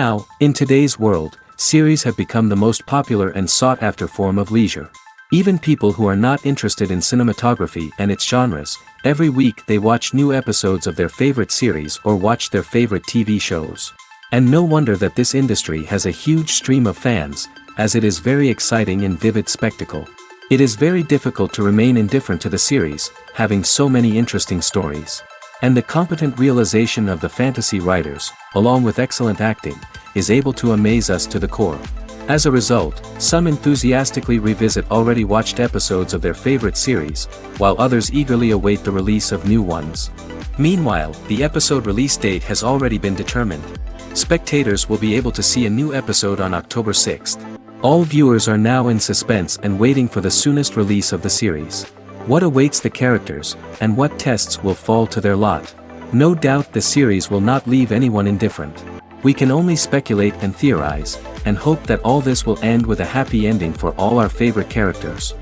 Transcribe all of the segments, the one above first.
Now, in today's world, series have become the most popular and sought-after form of leisure. Even people who are not interested in cinematography and its genres, every week they watch new episodes of their favorite series or watch their favorite TV shows. And no wonder that this industry has a huge stream of fans, as it is very exciting and vivid spectacle. It is very difficult to remain indifferent to the series, having so many interesting stories. And the competent realization of the fantasy writers, along with excellent acting, is able to amaze us to the core. As a result, some enthusiastically revisit already watched episodes of their favorite series, while others eagerly await the release of new ones. Meanwhile, the episode release date has already been determined. Spectators will be able to see a new episode on October 6th. All viewers are now in suspense and waiting for the soonest release of the series. What awaits the characters, and what tests will fall to their lot? No doubt the series will not leave anyone indifferent. We can only speculate and theorize, and hope that all this will end with a happy ending for all our favorite characters.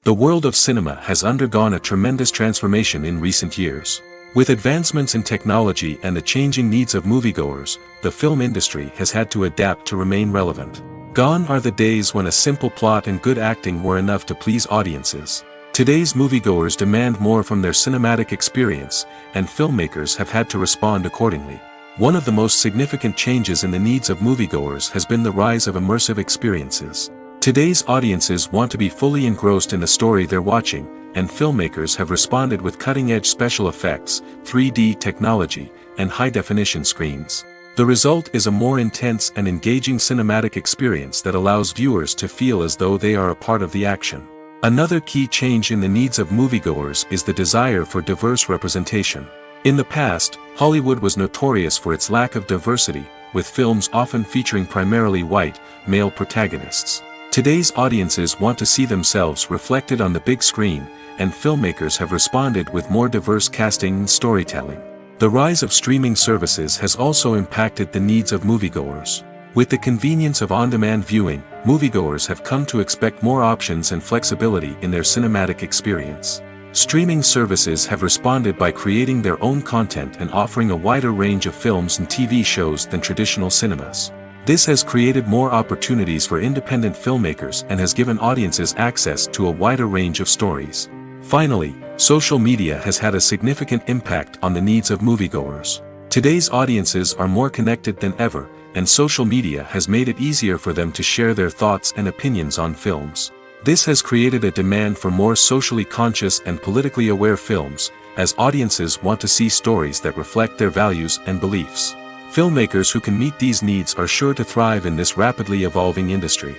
The world of cinema has undergone a tremendous transformation in recent years. With advancements in technology and the changing needs of moviegoers, the film industry has had to adapt to remain relevant. Gone are the days when a simple plot and good acting were enough to please audiences. Today's moviegoers demand more from their cinematic experience, and filmmakers have had to respond accordingly. One of the most significant changes in the needs of moviegoers has been the rise of immersive experiences. Today's audiences want to be fully engrossed in the story they're watching, and filmmakers have responded with cutting-edge special effects, 3D technology, and high-definition screens. The result is a more intense and engaging cinematic experience that allows viewers to feel as though they are a part of the action. Another key change in the needs of moviegoers is the desire for diverse representation. In the past, Hollywood was notorious for its lack of diversity, with films often featuring primarily white, male protagonists. Today's audiences want to see themselves reflected on the big screen, and filmmakers have responded with more diverse casting and storytelling. The rise of streaming services has also impacted the needs of moviegoers. With the convenience of on-demand viewing, moviegoers have come to expect more options and flexibility in their cinematic experience. Streaming services have responded by creating their own content and offering a wider range of films and TV shows than traditional cinemas. This has created more opportunities for independent filmmakers and has given audiences access to a wider range of stories. Finally, social media has had a significant impact on the needs of moviegoers. Today's audiences are more connected than ever, and social media has made it easier for them to share their thoughts and opinions on films. This has created a demand for more socially conscious and politically aware films, as audiences want to see stories that reflect their values and beliefs. Filmmakers who can meet these needs are sure to thrive in this rapidly evolving industry.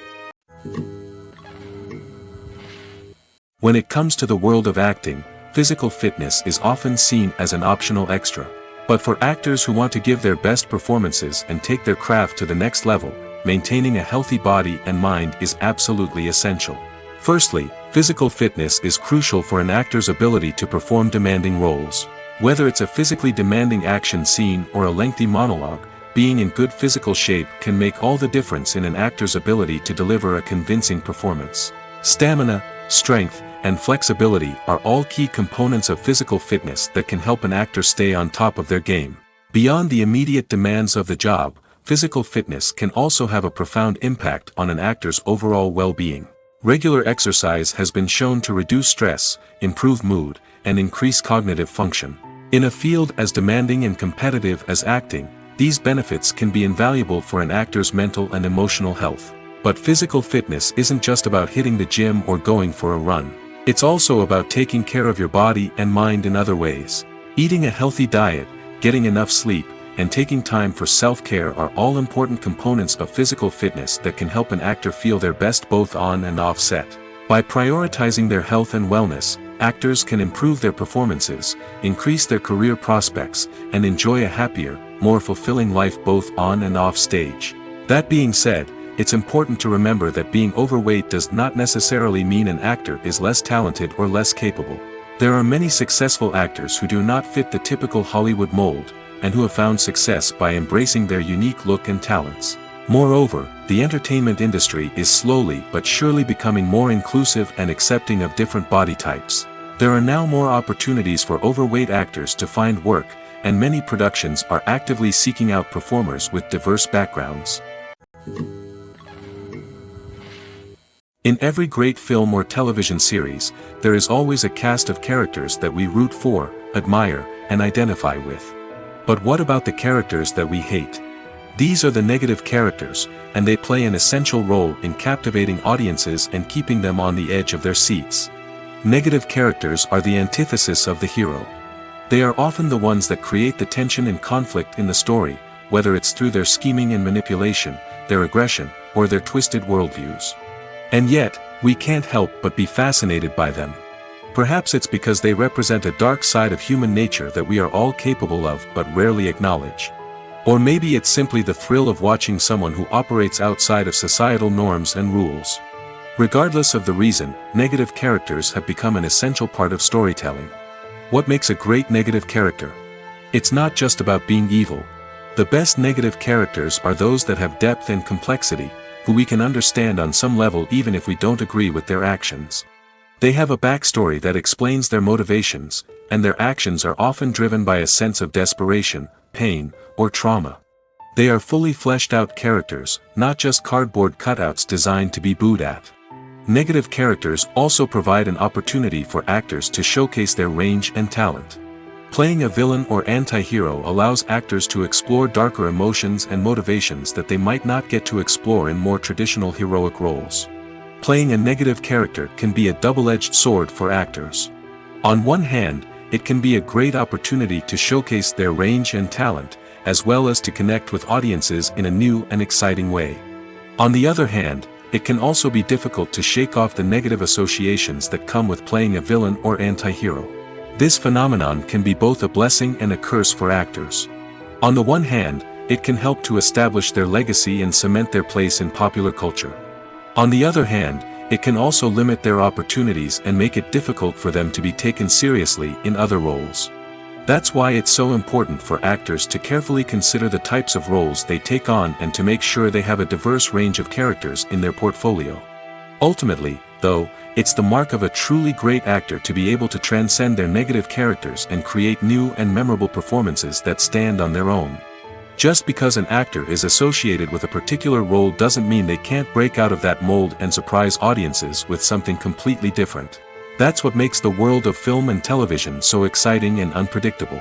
When it comes to the world of acting, physical fitness is often seen as an optional extra. But for actors who want to give their best performances and take their craft to the next level, maintaining a healthy body and mind is absolutely essential. Firstly, physical fitness is crucial for an actor's ability to perform demanding roles. Whether it's a physically demanding action scene or a lengthy monologue, being in good physical shape can make all the difference in an actor's ability to deliver a convincing performance. Stamina, strength, and flexibility are all key components of physical fitness that can help an actor stay on top of their game. Beyond the immediate demands of the job, physical fitness can also have a profound impact on an actor's overall well-being. Regular exercise has been shown to reduce stress, improve mood, and increase cognitive function. In a field as demanding and competitive as acting, these benefits can be invaluable for an actor's mental and emotional health. But physical fitness isn't just about hitting the gym or going for a run. It's also about taking care of your body and mind in other ways. Eating a healthy diet, getting enough sleep, and taking time for self-care are all important components of physical fitness that can help an actor feel their best both on and off set. By prioritizing their health and wellness, actors can improve their performances, increase their career prospects, and enjoy a happier, more fulfilling life both on and off stage. That being said, it's important to remember that being overweight does not necessarily mean an actor is less talented or less capable. There are many successful actors who do not fit the typical Hollywood mold, and who have found success by embracing their unique look and talents. Moreover, the entertainment industry is slowly but surely becoming more inclusive and accepting of different body types. There are now more opportunities for overweight actors to find work, and many productions are actively seeking out performers with diverse backgrounds. In every great film or television series, there is always a cast of characters that we root for, admire, and identify with. But what about the characters that we hate? These are the negative characters, and they play an essential role in captivating audiences and keeping them on the edge of their seats. Negative characters are the antithesis of the hero. They are often the ones that create the tension and conflict in the story, whether it's through their scheming and manipulation, their aggression, or their twisted worldviews. And yet, we can't help but be fascinated by them. Perhaps it's because they represent a dark side of human nature that we are all capable of but rarely acknowledge. Or maybe it's simply the thrill of watching someone who operates outside of societal norms and rules. Regardless of the reason, negative characters have become an essential part of storytelling. What makes a great negative character? It's not just about being evil. The best negative characters are those that have depth and complexity, who we can understand on some level even if we don't agree with their actions. They have a backstory that explains their motivations, and their actions are often driven by a sense of desperation, pain, or trauma. They are fully fleshed out characters, not just cardboard cutouts designed to be booed at. Negative characters also provide an opportunity for actors to showcase their range and talent. Playing a villain or anti-hero allows actors to explore darker emotions and motivations that they might not get to explore in more traditional heroic roles. Playing a negative character can be a double-edged sword for actors. On one hand, it can be a great opportunity to showcase their range and talent, as well as to connect with audiences in a new and exciting way. On the other hand, it can also be difficult to shake off the negative associations that come with playing a villain or anti-hero. This phenomenon can be both a blessing and a curse for actors. On the one hand, it can help to establish their legacy and cement their place in popular culture. On the other hand, it can also limit their opportunities and make it difficult for them to be taken seriously in other roles. That's why it's so important for actors to carefully consider the types of roles they take on and to make sure they have a diverse range of characters in their portfolio. Ultimately, though, it's the mark of a truly great actor to be able to transcend their negative characters and create new and memorable performances that stand on their own. Just because an actor is associated with a particular role doesn't mean they can't break out of that mold and surprise audiences with something completely different. That's what makes the world of film and television so exciting and unpredictable.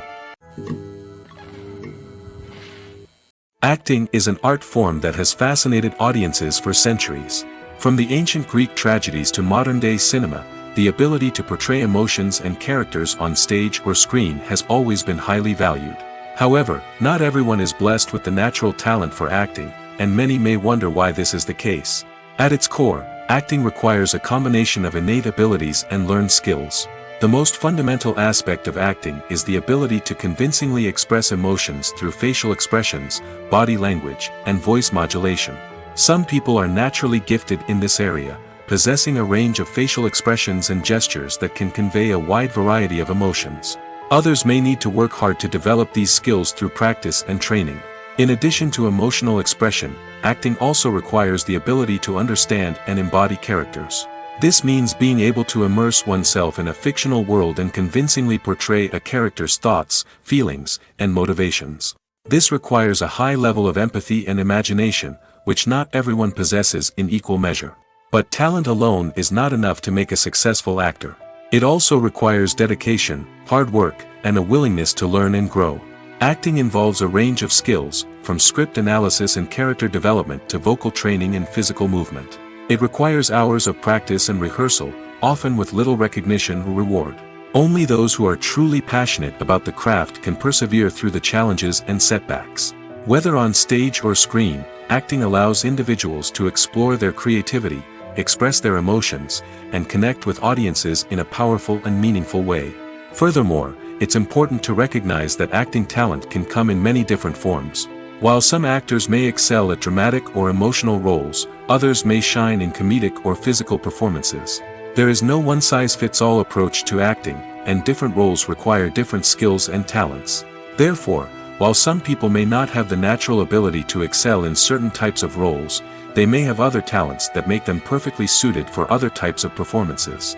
Acting is an art form that has fascinated audiences for centuries. From the ancient Greek tragedies to modern-day cinema, the ability to portray emotions and characters on stage or screen has always been highly valued. However, not everyone is blessed with the natural talent for acting, and many may wonder why this is the case. At its core, acting requires a combination of innate abilities and learned skills. The most fundamental aspect of acting is the ability to convincingly express emotions through facial expressions, body language, and voice modulation. Some people are naturally gifted in this area, possessing a range of facial expressions and gestures that can convey a wide variety of emotions. Others may need to work hard to develop these skills through practice and training. In addition to emotional expression, acting also requires the ability to understand and embody characters. This means being able to immerse oneself in a fictional world and convincingly portray a character's thoughts, feelings, and motivations. This requires a high level of empathy and imagination, which not everyone possesses in equal measure. But talent alone is not enough to make a successful actor. It also requires dedication, hard work, and a willingness to learn and grow. Acting involves a range of skills, from script analysis and character development to vocal training and physical movement. It requires hours of practice and rehearsal, often with little recognition or reward. Only those who are truly passionate about the craft can persevere through the challenges and setbacks. Whether on stage or screen, acting allows individuals to explore their creativity, express their emotions, and connect with audiences in a powerful and meaningful way. Furthermore, it's important to recognize that acting talent can come in many different forms. While some actors may excel at dramatic or emotional roles, others may shine in comedic or physical performances. There is no one-size-fits-all approach to acting, and different roles require different skills and talents. Therefore, while some people may not have the natural ability to excel in certain types of roles, they may have other talents that make them perfectly suited for other types of performances.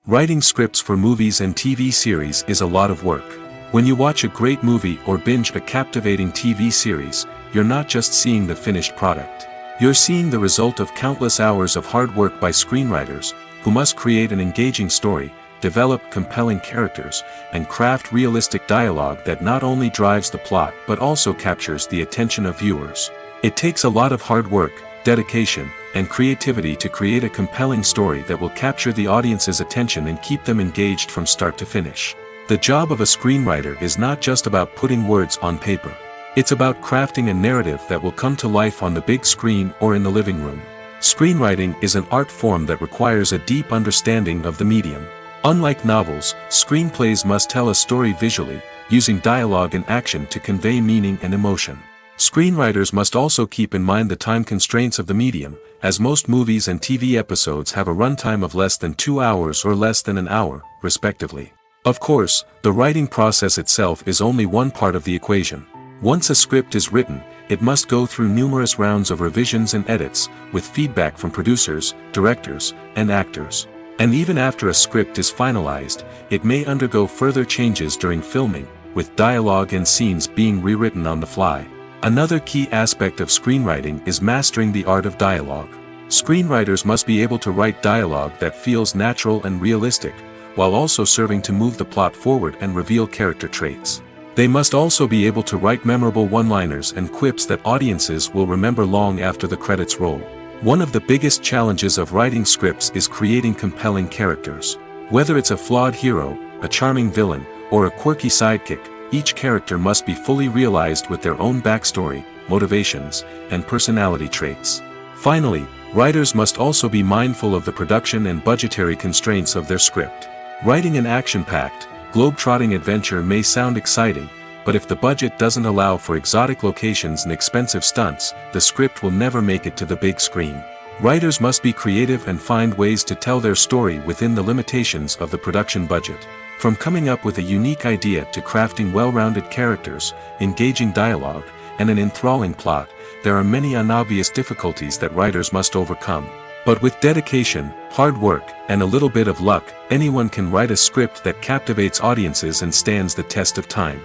Writing scripts for movies and TV series is a lot of work. When you watch a great movie or binge a captivating TV series, you're not just seeing the finished product. You're seeing the result of countless hours of hard work by screenwriters, who must create an engaging story, develop compelling characters, and craft realistic dialogue that not only drives the plot but also captures the attention of viewers. It takes a lot of hard work, dedication, and creativity to create a compelling story that will capture the audience's attention and keep them engaged from start to finish. The job of a screenwriter is not just about putting words on paper. It's about crafting a narrative that will come to life on the big screen or in the living room. Screenwriting is an art form that requires a deep understanding of the medium. Unlike novels, screenplays must tell a story visually, using dialogue and action to convey meaning and emotion. Screenwriters must also keep in mind the time constraints of the medium, as most movies and TV episodes have a runtime of less than 2 hours or less than an hour, respectively. Of course, the writing process itself is only one part of the equation. Once a script is written, it must go through numerous rounds of revisions and edits, with feedback from producers, directors, and actors. And even after a script is finalized, it may undergo further changes during filming, with dialogue and scenes being rewritten on the fly. Another key aspect of screenwriting is mastering the art of dialogue. Screenwriters must be able to write dialogue that feels natural and realistic, while also serving to move the plot forward and reveal character traits. They must also be able to write memorable one-liners and quips that audiences will remember long after the credits roll. One of the biggest challenges of writing scripts is creating compelling characters. Whether it's a flawed hero, a charming villain, or a quirky sidekick, each character must be fully realized with their own backstory, motivations, and personality traits. Finally, writers must also be mindful of the production and budgetary constraints of their script. Writing an action-packed, globe-trotting adventure may sound exciting, but if the budget doesn't allow for exotic locations and expensive stunts, the script will never make it to the big screen. Writers must be creative and find ways to tell their story within the limitations of the production budget. From coming up with a unique idea to crafting well-rounded characters, engaging dialogue, and an enthralling plot, there are many unobvious difficulties that writers must overcome. But with dedication, hard work, and a little bit of luck, anyone can write a script that captivates audiences and stands the test of time.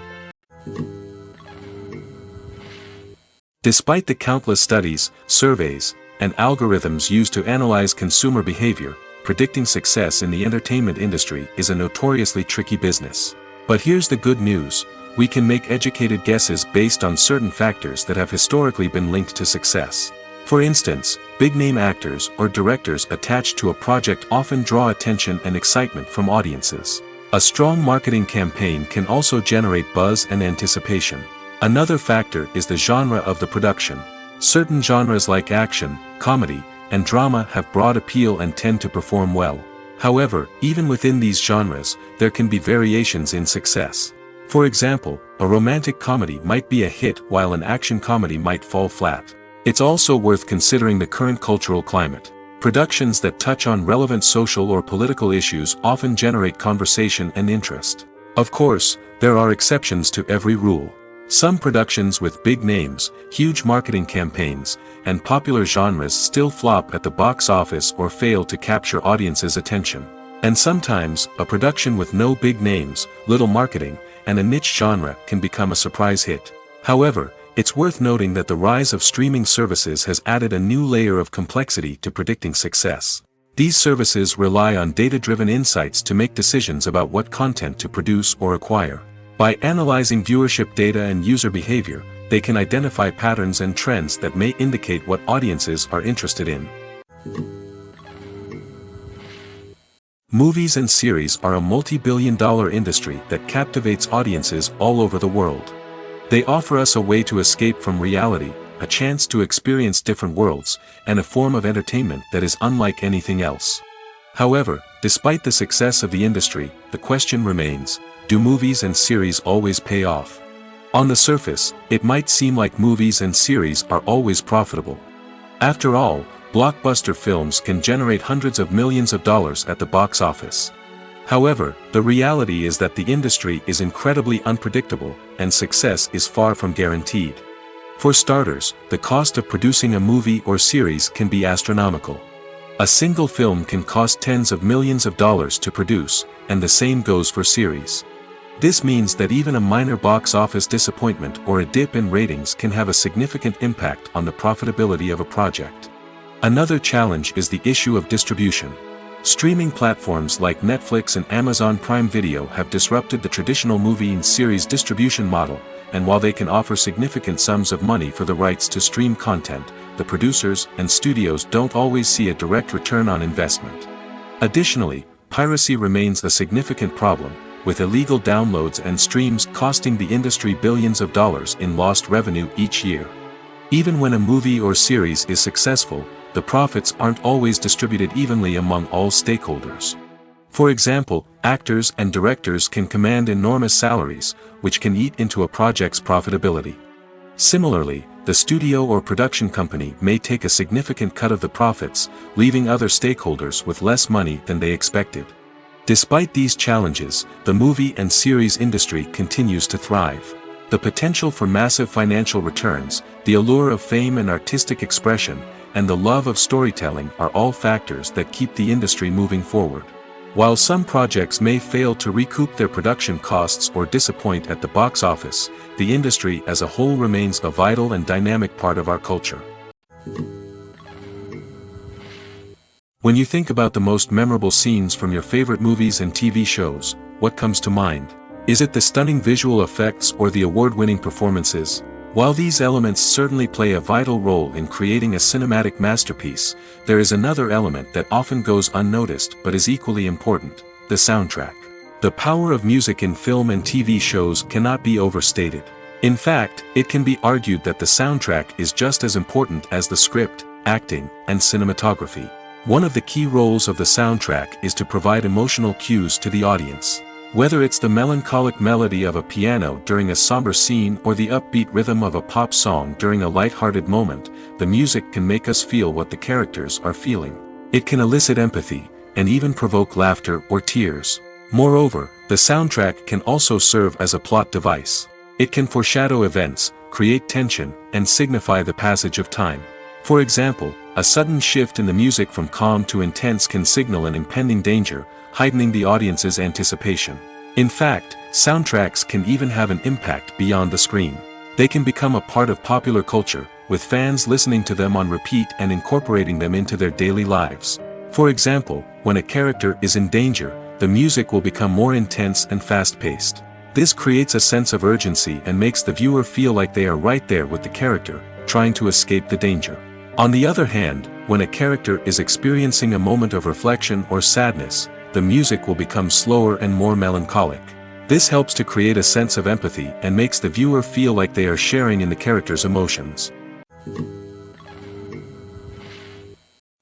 Despite the countless studies, surveys, and algorithms used to analyze consumer behavior, predicting success in the entertainment industry is a notoriously tricky business. But here's the good news: we can make educated guesses based on certain factors that have historically been linked to success. For instance, big-name actors or directors attached to a project often draw attention and excitement from audiences. A strong marketing campaign can also generate buzz and anticipation. Another factor is the genre of the production. Certain genres like action, comedy, and drama have broad appeal and tend to perform well. However, even within these genres, there can be variations in success. For example, a romantic comedy might be a hit while an action comedy might fall flat. It's also worth considering the current cultural climate. Productions that touch on relevant social or political issues often generate conversation and interest. Of course, there are exceptions to every rule. Some productions with big names, huge marketing campaigns, and popular genres still flop at the box office or fail to capture audiences' attention. And sometimes, a production with no big names, little marketing, and a niche genre can become a surprise hit. However, it's worth noting that the rise of streaming services has added a new layer of complexity to predicting success. These services rely on data-driven insights to make decisions about what content to produce or acquire. By analyzing viewership data and user behavior, they can identify patterns and trends that may indicate what audiences are interested in. Movies and series are a multi-billion-dollar industry that captivates audiences all over the world. They offer us a way to escape from reality, a chance to experience different worlds, and a form of entertainment that is unlike anything else. However, despite the success of the industry, the question remains: do movies and series always pay off? On the surface, it might seem like movies and series are always profitable. After all, blockbuster films can generate hundreds of millions of dollars at the box office. However, the reality is that the industry is incredibly unpredictable, and success is far from guaranteed. For starters, the cost of producing a movie or series can be astronomical. A single film can cost tens of millions of dollars to produce, and the same goes for series. This means that even a minor box office disappointment or a dip in ratings can have a significant impact on the profitability of a project. Another challenge is the issue of distribution. Streaming platforms like Netflix and Amazon Prime Video have disrupted the traditional movie and series distribution model, and while they can offer significant sums of money for the rights to stream content, the producers and studios don't always see a direct return on investment. Additionally, piracy remains a significant problem, with illegal downloads and streams costing the industry billions of dollars in lost revenue each year. Even when a movie or series is successful, the profits aren't always distributed evenly among all stakeholders. For example, actors and directors can command enormous salaries, which can eat into a project's profitability. Similarly, the studio or production company may take a significant cut of the profits, leaving other stakeholders with less money than they expected. Despite these challenges, the movie and series industry continues to thrive. The potential for massive financial returns, the allure of fame and artistic expression, and the love of storytelling are all factors that keep the industry moving forward. While some projects may fail to recoup their production costs or disappoint at the box office, the industry as a whole remains a vital and dynamic part of our culture. When you think about the most memorable scenes from your favorite movies and TV shows, what comes to mind? Is it the stunning visual effects or the award-winning performances? While these elements certainly play a vital role in creating a cinematic masterpiece, there is another element that often goes unnoticed but is equally important: the soundtrack. The power of music in film and TV shows cannot be overstated. In fact, it can be argued that the soundtrack is just as important as the script, acting, and cinematography. One of the key roles of the soundtrack is to provide emotional cues to the audience. Whether it's the melancholic melody of a piano during a somber scene or the upbeat rhythm of a pop song during a light-hearted moment, the music can make us feel what the characters are feeling. It can elicit empathy, and even provoke laughter or tears. Moreover, the soundtrack can also serve as a plot device. It can foreshadow events, create tension, and signify the passage of time. For example, a sudden shift in the music from calm to intense can signal an impending danger, heightening the audience's anticipation. In fact, soundtracks can even have an impact beyond the screen. They can become a part of popular culture, with fans listening to them on repeat and incorporating them into their daily lives. For example, when a character is in danger, the music will become more intense and fast-paced. This creates a sense of urgency and makes the viewer feel like they are right there with the character, trying to escape the danger. On the other hand, when a character is experiencing a moment of reflection or sadness, the music will become slower and more melancholic. This helps to create a sense of empathy and makes the viewer feel like they are sharing in the character's emotions.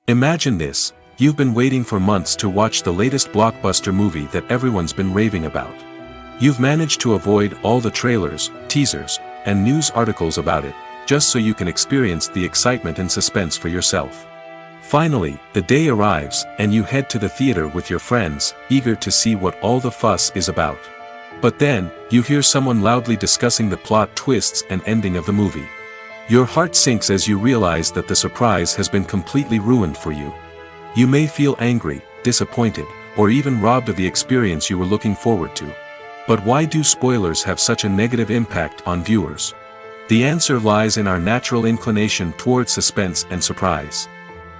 Imagine this: you've been waiting for months to watch the latest blockbuster movie that everyone's been raving about. You've managed to avoid all the trailers, teasers, and news articles about it, just so you can experience the excitement and suspense for yourself. Finally, the day arrives, and you head to the theater with your friends, eager to see what all the fuss is about. But then, you hear someone loudly discussing the plot twists and ending of the movie. Your heart sinks as you realize that the surprise has been completely ruined for you. You may feel angry, disappointed, or even robbed of the experience you were looking forward to. But why do spoilers have such a negative impact on viewers? The answer lies in our natural inclination towards suspense and surprise.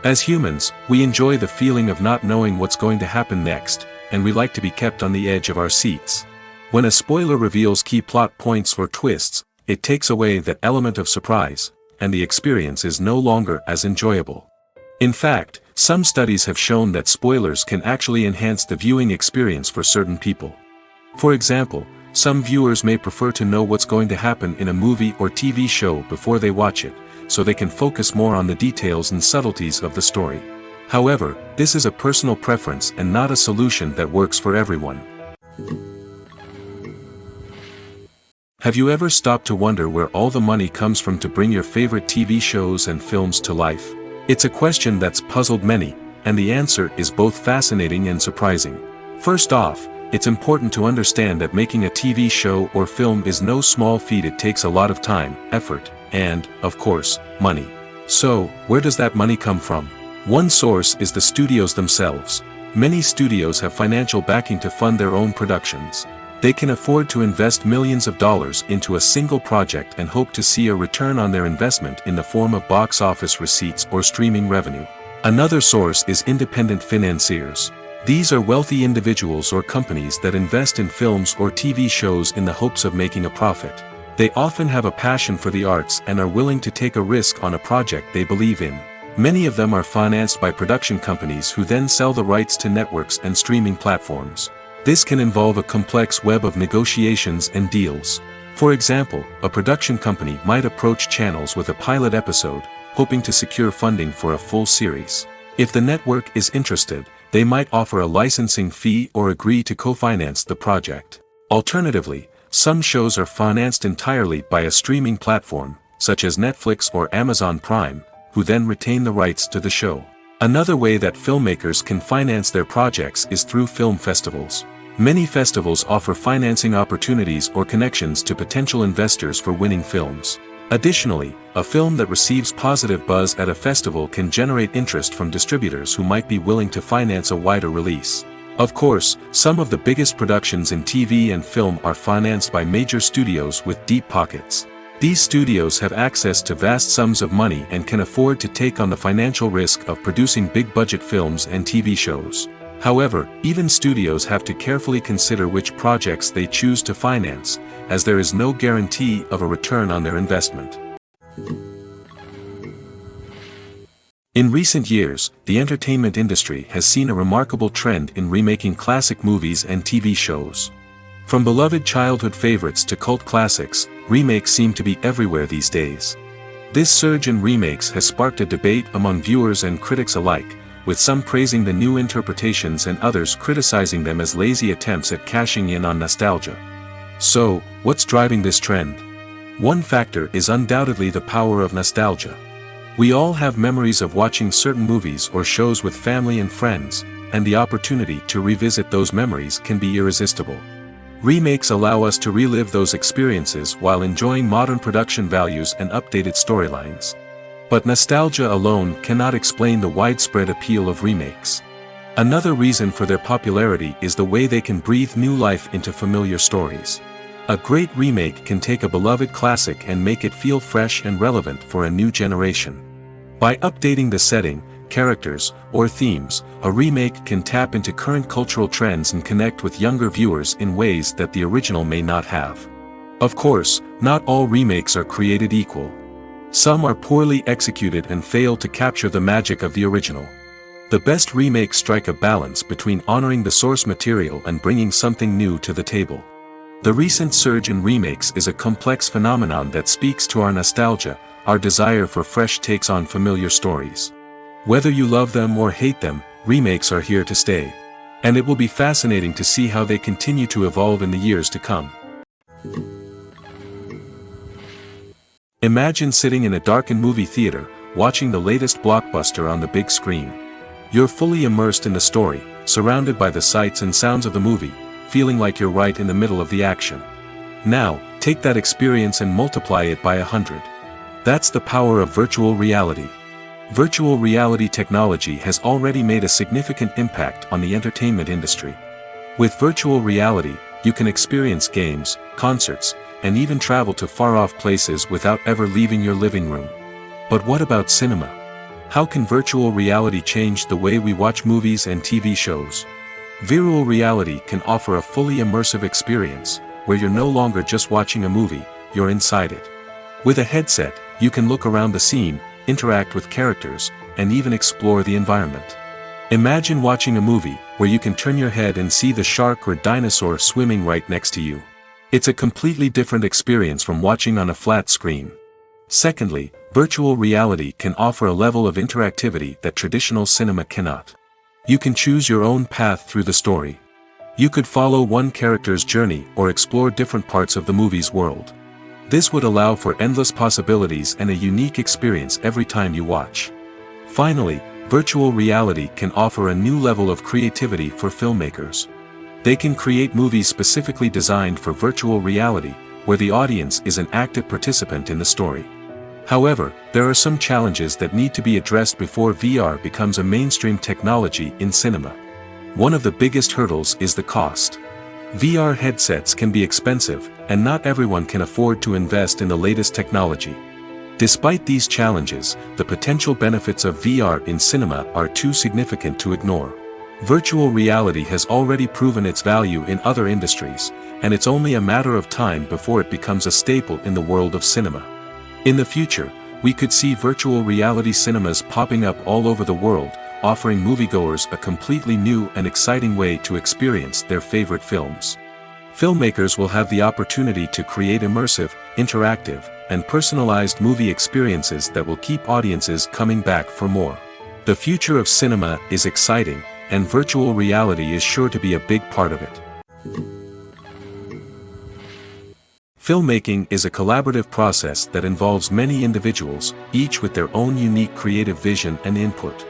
As humans, we enjoy the feeling of not knowing what's going to happen next, and we like to be kept on the edge of our seats. When a spoiler reveals key plot points or twists, it takes away that element of surprise, and the experience is no longer as enjoyable. In fact, some studies have shown that spoilers can actually enhance the viewing experience for certain people. For example, some viewers may prefer to know what's going to happen in a movie or TV show before they watch it, so they can focus more on the details and subtleties of the story. However, this is a personal preference and not a solution that works for everyone. Have you ever stopped to wonder where all the money comes from to bring your favorite TV shows and films to life? It's a question that's puzzled many, and the answer is both fascinating and surprising. First off, it's important to understand that making a TV show or film is no small feat. It takes a lot of time, effort, and, of course, money. So, where does that money come from? One source is the studios themselves. Many studios have financial backing to fund their own productions. They can afford to invest millions of dollars into a single project and hope to see a return on their investment in the form of box office receipts or streaming revenue. Another source is independent financiers. These are wealthy individuals or companies that invest in films or TV shows in the hopes of making a profit. They often have a passion for the arts and are willing to take a risk on a project they believe in. Many of them are financed by production companies who then sell the rights to networks and streaming platforms. This can involve a complex web of negotiations and deals. For example, a production company might approach channels with a pilot episode, hoping to secure funding for a full series. If the network is interested, they might offer a licensing fee or agree to co-finance the project. Alternatively, some shows are financed entirely by a streaming platform, such as Netflix or Amazon Prime, who then retain the rights to the show. Another way that filmmakers can finance their projects is through film festivals. Many festivals offer financing opportunities or connections to potential investors for winning films. Additionally, a film that receives positive buzz at a festival can generate interest from distributors who might be willing to finance a wider release. Of course, some of the biggest productions in TV and film are financed by major studios with deep pockets. These studios have access to vast sums of money and can afford to take on the financial risk of producing big-budget films and TV shows. However, even studios have to carefully consider which projects they choose to finance, as there is no guarantee of a return on their investment. In recent years, the entertainment industry has seen a remarkable trend in remaking classic movies and TV shows. From beloved childhood favorites to cult classics, remakes seem to be everywhere these days. This surge in remakes has sparked a debate among viewers and critics alike, with some praising the new interpretations and others criticizing them as lazy attempts at cashing in on nostalgia. So, what's driving this trend? One factor is undoubtedly the power of nostalgia. We all have memories of watching certain movies or shows with family and friends, and the opportunity to revisit those memories can be irresistible. Remakes allow us to relive those experiences while enjoying modern production values and updated storylines. But nostalgia alone cannot explain the widespread appeal of remakes. Another reason for their popularity is the way they can breathe new life into familiar stories. A great remake can take a beloved classic and make it feel fresh and relevant for a new generation. By updating the setting, characters, or themes, a remake can tap into current cultural trends and connect with younger viewers in ways that the original may not have. Of course, not all remakes are created equal. Some are poorly executed and fail to capture the magic of the original. The best remakes strike a balance between honoring the source material and bringing something new to the table. The recent surge in remakes is a complex phenomenon that speaks to our nostalgia, our desire for fresh takes on familiar stories. Whether you love them or hate them, remakes are here to stay. And it will be fascinating to see how they continue to evolve in the years to come. Imagine sitting in a darkened movie theater, watching the latest blockbuster on the big screen. You're fully immersed in the story, surrounded by the sights and sounds of the movie, feeling like you're right in the middle of the action. Now, take that experience and multiply it by 100. That's the power of virtual reality. Virtual reality technology has already made a significant impact on the entertainment industry. With virtual reality, you can experience games, concerts, and even travel to far-off places without ever leaving your living room. But what about cinema? How can virtual reality change the way we watch movies and TV shows? Virtual reality can offer a fully immersive experience, where you're no longer just watching a movie, you're inside it. With a headset, you can look around the scene, interact with characters, and even explore the environment. Imagine watching a movie where you can turn your head and see the shark or dinosaur swimming right next to you. It's a completely different experience from watching on a flat screen. Secondly, virtual reality can offer a level of interactivity that traditional cinema cannot. You can choose your own path through the story. You could follow one character's journey or explore different parts of the movie's world. This would allow for endless possibilities and a unique experience every time you watch. Finally, virtual reality can offer a new level of creativity for filmmakers. They can create movies specifically designed for virtual reality, where the audience is an active participant in the story. However, there are some challenges that need to be addressed before VR becomes a mainstream technology in cinema. One of the biggest hurdles is the cost. VR headsets can be expensive, and not everyone can afford to invest in the latest technology. Despite these challenges, the potential benefits of VR in cinema are too significant to ignore. Virtual reality has already proven its value in other industries, and it's only a matter of time before it becomes a staple in the world of cinema. In the future, we could see virtual reality cinemas popping up all over the world, offering moviegoers a completely new and exciting way to experience their favorite films. Filmmakers will have the opportunity to create immersive, interactive, and personalized movie experiences that will keep audiences coming back for more. The future of cinema is exciting, and virtual reality is sure to be a big part of it. Filmmaking is a collaborative process that involves many individuals, each with their own unique creative vision and input.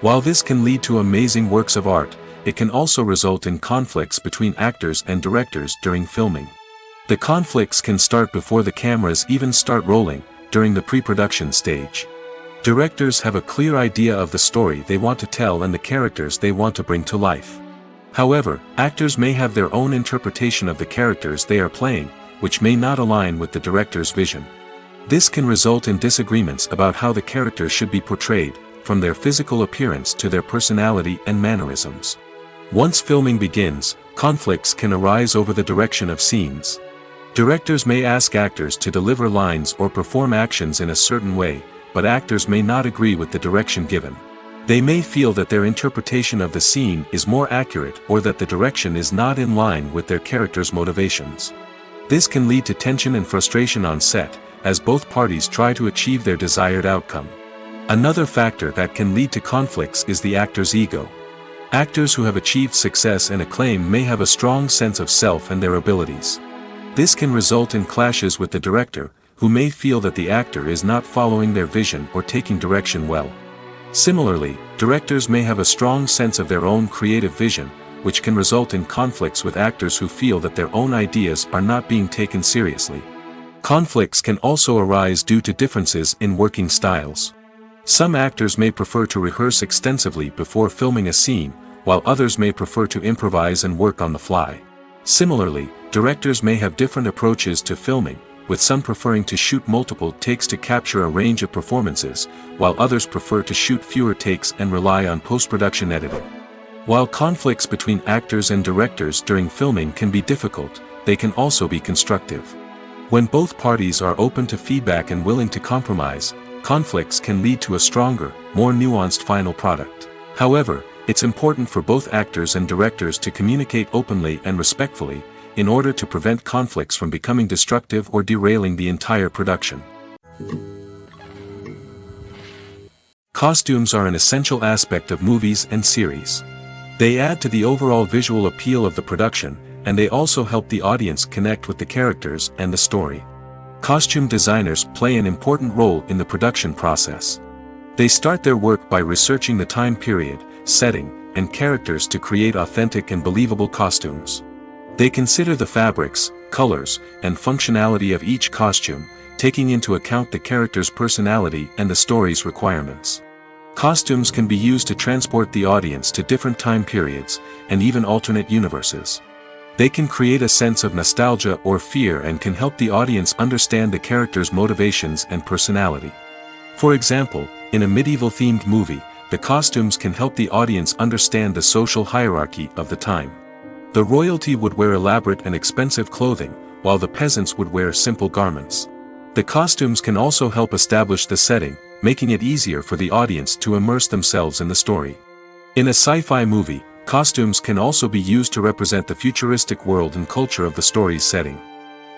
While this can lead to amazing works of art, it can also result in conflicts between actors and directors during filming. The conflicts can start before the cameras even start rolling, during the pre-production stage. Directors have a clear idea of the story they want to tell and the characters they want to bring to life. However, actors may have their own interpretation of the characters they are playing, which may not align with the director's vision. This can result in disagreements about how the characters should be portrayed, from their physical appearance to their personality and mannerisms. Once filming begins, conflicts can arise over the direction of scenes. Directors may ask actors to deliver lines or perform actions in a certain way, but actors may not agree with the direction given. They may feel that their interpretation of the scene is more accurate or that the direction is not in line with their character's motivations. This can lead to tension and frustration on set, as both parties try to achieve their desired outcome. Another factor that can lead to conflicts is the actor's ego. Actors who have achieved success and acclaim may have a strong sense of self and their abilities. This can result in clashes with the director, who may feel that the actor is not following their vision or taking direction well. Similarly, directors may have a strong sense of their own creative vision, which can result in conflicts with actors who feel that their own ideas are not being taken seriously. Conflicts can also arise due to differences in working styles. Some actors may prefer to rehearse extensively before filming a scene, while others may prefer to improvise and work on the fly. Similarly, directors may have different approaches to filming, with some preferring to shoot multiple takes to capture a range of performances, while others prefer to shoot fewer takes and rely on post-production editing. While conflicts between actors and directors during filming can be difficult, they can also be constructive. When both parties are open to feedback and willing to compromise, conflicts can lead to a stronger, more nuanced final product. However, it's important for both actors and directors to communicate openly and respectfully, in order to prevent conflicts from becoming destructive or derailing the entire production. Costumes are an essential aspect of movies and series. They add to the overall visual appeal of the production, and they also help the audience connect with the characters and the story. Costume designers play an important role in the production process. They start their work by researching the time period, setting, and characters to create authentic and believable costumes. They consider the fabrics, colors, and functionality of each costume, taking into account the character's personality and the story's requirements. Costumes can be used to transport the audience to different time periods, and even alternate universes. They can create a sense of nostalgia or fear and can help the audience understand the character's motivations and personality. For example, in a medieval-themed movie, the costumes can help the audience understand the social hierarchy of the time. The royalty would wear elaborate and expensive clothing, while the peasants would wear simple garments. The costumes can also help establish the setting, making it easier for the audience to immerse themselves in the story. In a sci-fi movie, costumes can also be used to represent the futuristic world and culture of the story's setting.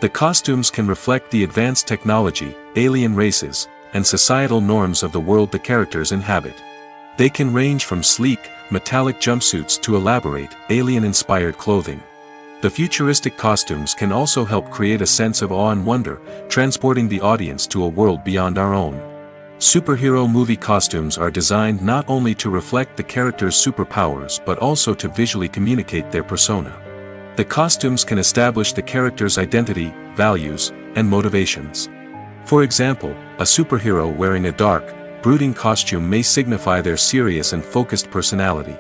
The costumes can reflect the advanced technology, alien races, and societal norms of the world the characters inhabit. They can range from sleek, metallic jumpsuits to elaborate, alien-inspired clothing. The futuristic costumes can also help create a sense of awe and wonder, transporting the audience to a world beyond our own. Superhero movie costumes are designed not only to reflect the character's superpowers but also to visually communicate their persona. The costumes can establish the character's identity, values, and motivations. For example, a superhero wearing a dark, brooding costume may signify their serious and focused personality.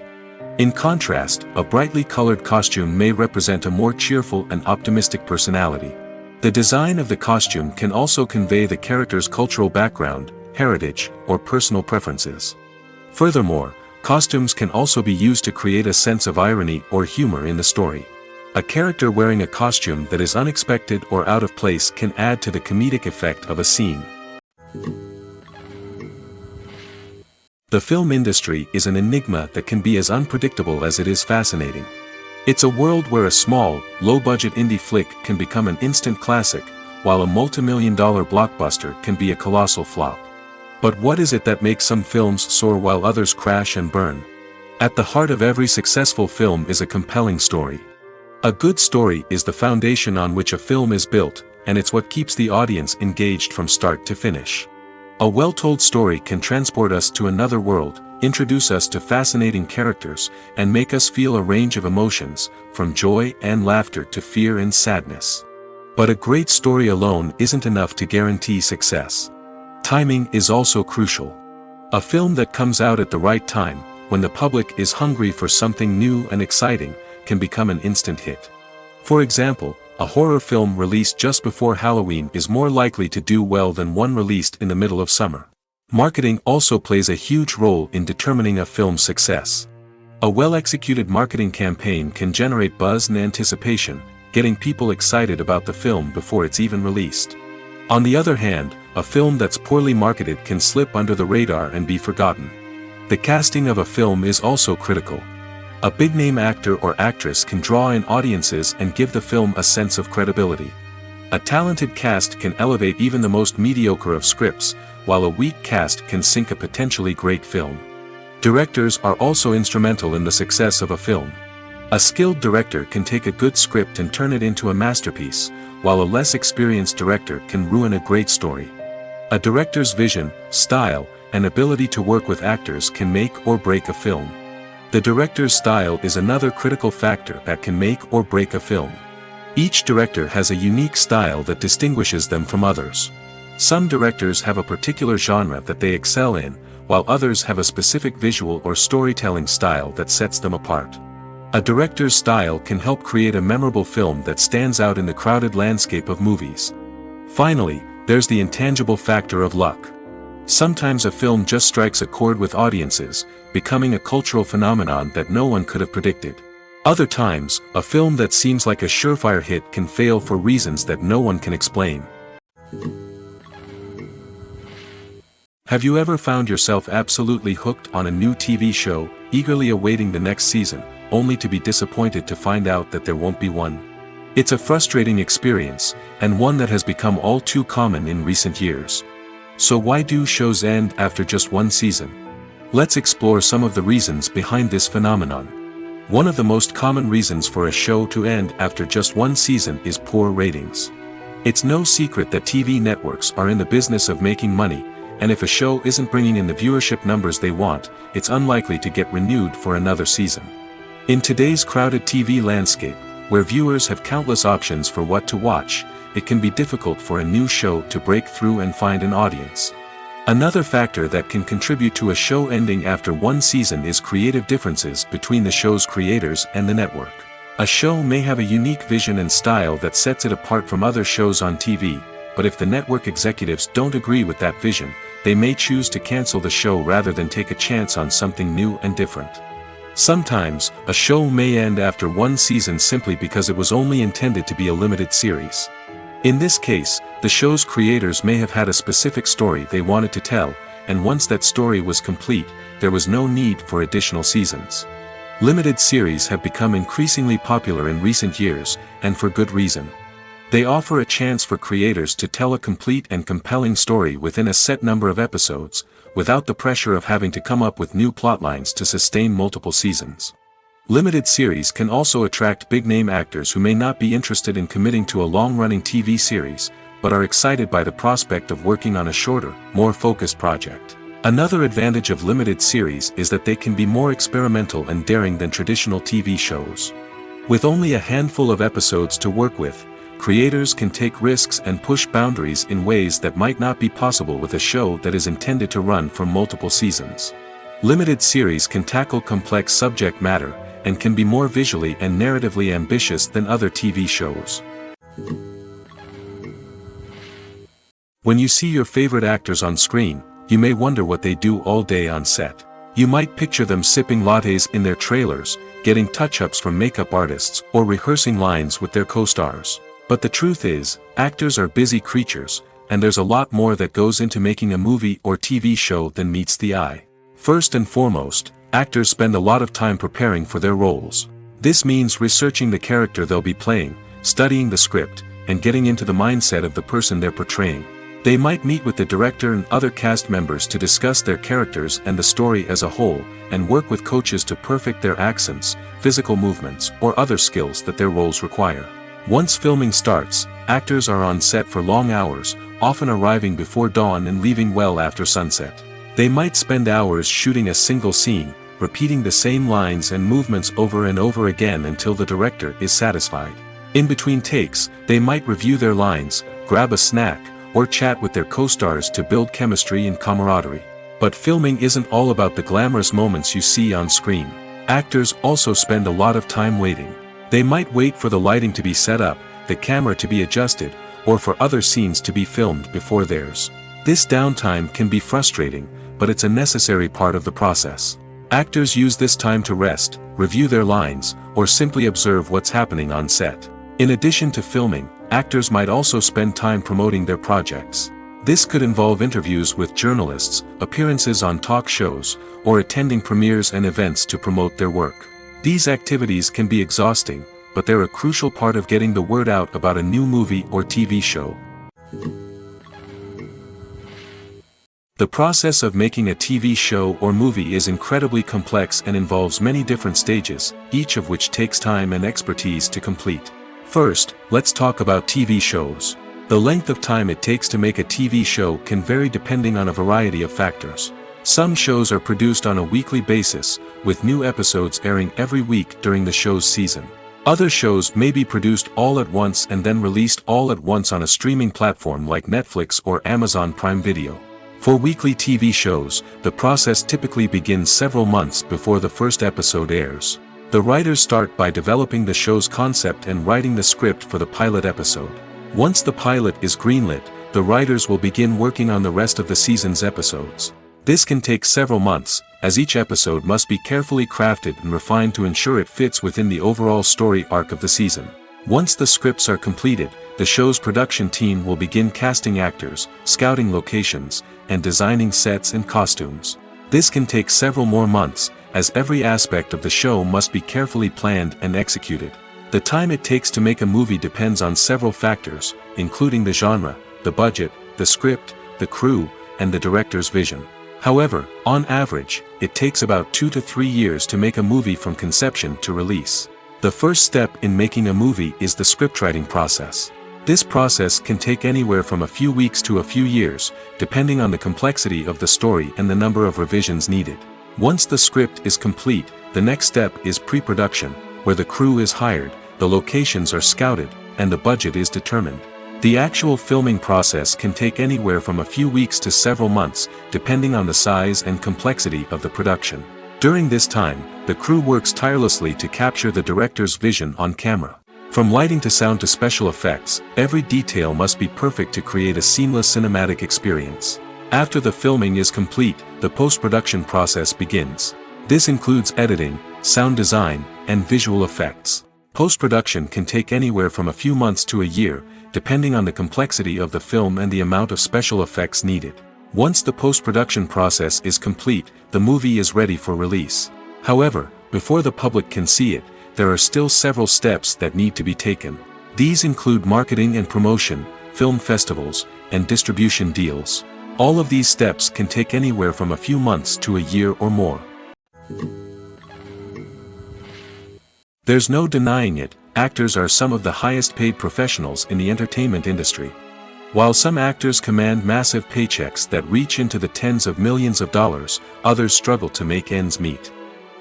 In contrast, a brightly colored costume may represent a more cheerful and optimistic personality. The design of the costume can also convey the character's cultural background, heritage, or personal preferences. Furthermore, costumes can also be used to create a sense of irony or humor in the story. A character wearing a costume that is unexpected or out of place can add to the comedic effect of a scene. The film industry is an enigma that can be as unpredictable as it is fascinating. It's a world where a small, low-budget indie flick can become an instant classic, while a multi-million-dollar blockbuster can be a colossal flop. But what is it that makes some films soar while others crash and burn? At the heart of every successful film is a compelling story. A good story is the foundation on which a film is built, and it's what keeps the audience engaged from start to finish. A well-told story can transport us to another world, introduce us to fascinating characters, and make us feel a range of emotions, from joy and laughter to fear and sadness. But a great story alone isn't enough to guarantee success. Timing is also crucial. A film that comes out at the right time, when the public is hungry for something new and exciting, can become an instant hit. For example, a horror film released just before Halloween is more likely to do well than one released in the middle of summer. Marketing also plays a huge role in determining a film's success. A well-executed marketing campaign can generate buzz and anticipation, getting people excited about the film before it's even released. On the other hand, a film that's poorly marketed can slip under the radar and be forgotten. The casting of a film is also critical. A big-name actor or actress can draw in audiences and give the film a sense of credibility. A talented cast can elevate even the most mediocre of scripts, while a weak cast can sink a potentially great film. Directors are also instrumental in the success of a film. A skilled director can take a good script and turn it into a masterpiece, while a less experienced director can ruin a great story. A director's vision, style, and ability to work with actors can make or break a film. The director's style is another critical factor that can make or break a film. Each director has a unique style that distinguishes them from others. Some directors have a particular genre that they excel in, while others have a specific visual or storytelling style that sets them apart. A director's style can help create a memorable film that stands out in the crowded landscape of movies. Finally, there's the intangible factor of luck. Sometimes a film just strikes a chord with audiences, becoming a cultural phenomenon that no one could have predicted. Other times, a film that seems like a surefire hit can fail for reasons that no one can explain. Have you ever found yourself absolutely hooked on a new TV show, eagerly awaiting the next season, only to be disappointed to find out that there won't be one? It's a frustrating experience, and one that has become all too common in recent years. So why do shows end after just one season? Let's explore some of the reasons behind this phenomenon. One of the most common reasons for a show to end after just one season is poor ratings. It's no secret that TV networks are in the business of making money, and if a show isn't bringing in the viewership numbers they want, it's unlikely to get renewed for another season. In today's crowded TV landscape, where viewers have countless options for what to watch, it can be difficult for a new show to break through and find an audience. Another factor that can contribute to a show ending after one season is creative differences between the show's creators and the network. A show may have a unique vision and style that sets it apart from other shows on TV, but if the network executives don't agree with that vision, they may choose to cancel the show rather than take a chance on something new and different. Sometimes, a show may end after one season simply because it was only intended to be a limited series. In this case, the show's creators may have had a specific story they wanted to tell, and once that story was complete, there was no need for additional seasons. Limited series have become increasingly popular in recent years, and for good reason. They offer a chance for creators to tell a complete and compelling story within a set number of episodes, without the pressure of having to come up with new plotlines to sustain multiple seasons. Limited series can also attract big-name actors who may not be interested in committing to a long-running TV series, but are excited by the prospect of working on a shorter, more focused project. Another advantage of limited series is that they can be more experimental and daring than traditional TV shows. With only a handful of episodes to work with, creators can take risks and push boundaries in ways that might not be possible with a show that is intended to run for multiple seasons. Limited series can tackle complex subject matter, and can be more visually and narratively ambitious than other TV shows. When you see your favorite actors on screen, you may wonder what they do all day on set. You might picture them sipping lattes in their trailers, getting touch-ups from makeup artists, or rehearsing lines with their co-stars. But the truth is, actors are busy creatures, and there's a lot more that goes into making a movie or TV show than meets the eye. First and foremost, actors spend a lot of time preparing for their roles. This means researching the character they'll be playing, studying the script, and getting into the mindset of the person they're portraying. They might meet with the director and other cast members to discuss their characters and the story as a whole, and work with coaches to perfect their accents, physical movements, or other skills that their roles require. Once filming starts, actors are on set for long hours, often arriving before dawn and leaving well after sunset. They might spend hours shooting a single scene, repeating the same lines and movements over and over again until the director is satisfied. In between takes, they might review their lines, grab a snack, or chat with their co-stars to build chemistry and camaraderie. But filming isn't all about the glamorous moments you see on screen. Actors also spend a lot of time waiting. They might wait for the lighting to be set up, the camera to be adjusted, or for other scenes to be filmed before theirs. This downtime can be frustrating, but it's a necessary part of the process. Actors use this time to rest, review their lines, or simply observe what's happening on set. In addition to filming, actors might also spend time promoting their projects. This could involve interviews with journalists, appearances on talk shows, or attending premieres and events to promote their work. These activities can be exhausting, but they're a crucial part of getting the word out about a new movie or TV show. The process of making a TV show or movie is incredibly complex and involves many different stages, each of which takes time and expertise to complete. First, let's talk about TV shows. The length of time it takes to make a TV show can vary depending on a variety of factors. Some shows are produced on a weekly basis, with new episodes airing every week during the show's season. Other shows may be produced all at once and then released all at once on a streaming platform like Netflix or Amazon Prime Video. For weekly TV shows, the process typically begins several months before the first episode airs. The writers start by developing the show's concept and writing the script for the pilot episode. Once the pilot is greenlit, the writers will begin working on the rest of the season's episodes. This can take several months, as each episode must be carefully crafted and refined to ensure it fits within the overall story arc of the season. Once the scripts are completed, the show's production team will begin casting actors, scouting locations, and designing sets and costumes. This can take several more months, as every aspect of the show must be carefully planned and executed. The time it takes to make a movie depends on several factors, including the genre, the budget, the script, the crew, and the director's vision. However, on average, it takes about 2 to 3 years to make a movie from conception to release. The first step in making a movie is the scriptwriting process. This process can take anywhere from a few weeks to a few years, depending on the complexity of the story and the number of revisions needed. Once the script is complete, the next step is pre-production, where the crew is hired, the locations are scouted, and the budget is determined. The actual filming process can take anywhere from a few weeks to several months, depending on the size and complexity of the production. During this time, the crew works tirelessly to capture the director's vision on camera. From lighting to sound to special effects, every detail must be perfect to create a seamless cinematic experience. After the filming is complete, the post-production process begins. This includes editing, sound design, and visual effects. Post-production can take anywhere from a few months to a year, depending on the complexity of the film and the amount of special effects needed. Once the post-production process is complete, the movie is ready for release. However, before the public can see it, there are still several steps that need to be taken. These include marketing and promotion, film festivals, and distribution deals. All of these steps can take anywhere from a few months to a year or more. There's no denying it, actors are some of the highest paid professionals in the entertainment industry. While some actors command massive paychecks that reach into the tens of millions of dollars, others struggle to make ends meet.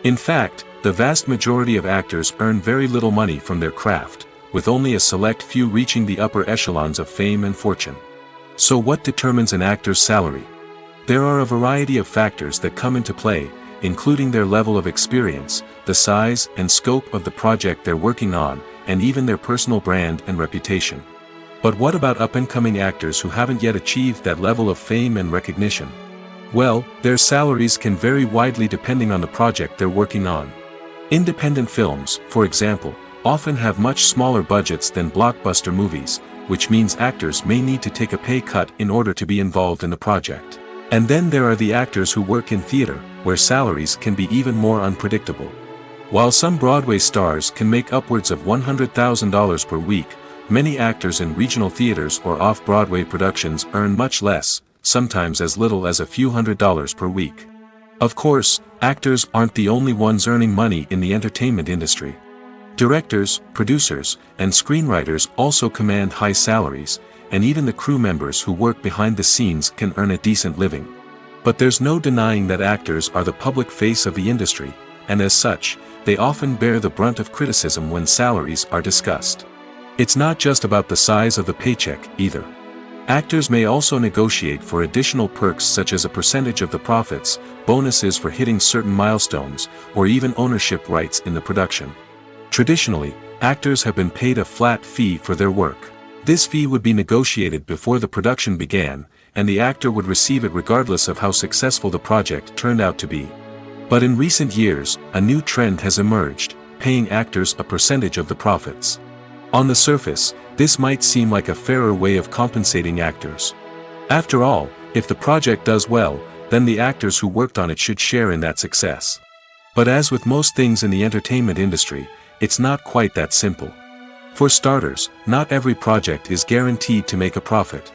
In fact, the vast majority of actors earn very little money from their craft, with only a select few reaching the upper echelons of fame and fortune. So what determines an actor's salary? There are a variety of factors that come into play, including their level of experience, the size and scope of the project they're working on, and even their personal brand and reputation. But what about up-and-coming actors who haven't yet achieved that level of fame and recognition? Well, their salaries can vary widely depending on the project they're working on. Independent films, for example, often have much smaller budgets than blockbuster movies, which means actors may need to take a pay cut in order to be involved in the project. And then there are the actors who work in theater, where salaries can be even more unpredictable. While some Broadway stars can make upwards of $100,000 per week, many actors in regional theaters or off-Broadway productions earn much less, sometimes as little as a few $100s per week. Of course, actors aren't the only ones earning money in the entertainment industry. Directors, producers, and screenwriters also command high salaries, and even the crew members who work behind the scenes can earn a decent living. But there's no denying that actors are the public face of the industry, and as such, they often bear the brunt of criticism when salaries are discussed. It's not just about the size of the paycheck, either. Actors may also negotiate for additional perks such as a percentage of the profits, bonuses for hitting certain milestones, or even ownership rights in the production. Traditionally, actors have been paid a flat fee for their work. This fee would be negotiated before the production began, and the actor would receive it regardless of how successful the project turned out to be. But in recent years, a new trend has emerged, paying actors a percentage of the profits. On the surface, this might seem like a fairer way of compensating actors. After all, if the project does well, then the actors who worked on it should share in that success. But as with most things in the entertainment industry, it's not quite that simple. For starters, not every project is guaranteed to make a profit.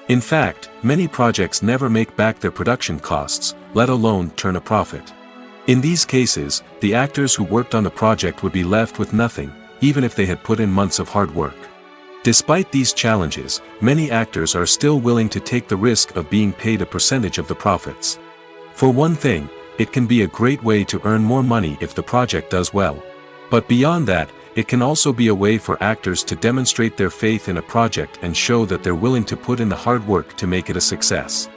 In fact, many projects never make back their production costs, let alone turn a profit. In these cases, the actors who worked on the project would be left with nothing, even if they had put in months of hard work. Despite these challenges, many actors are still willing to take the risk of being paid a percentage of the profits. For one thing, it can be a great way to earn more money if the project does well. But beyond that, it can also be a way for actors to demonstrate their faith in a project and show that they're willing to put in the hard work to make it a success.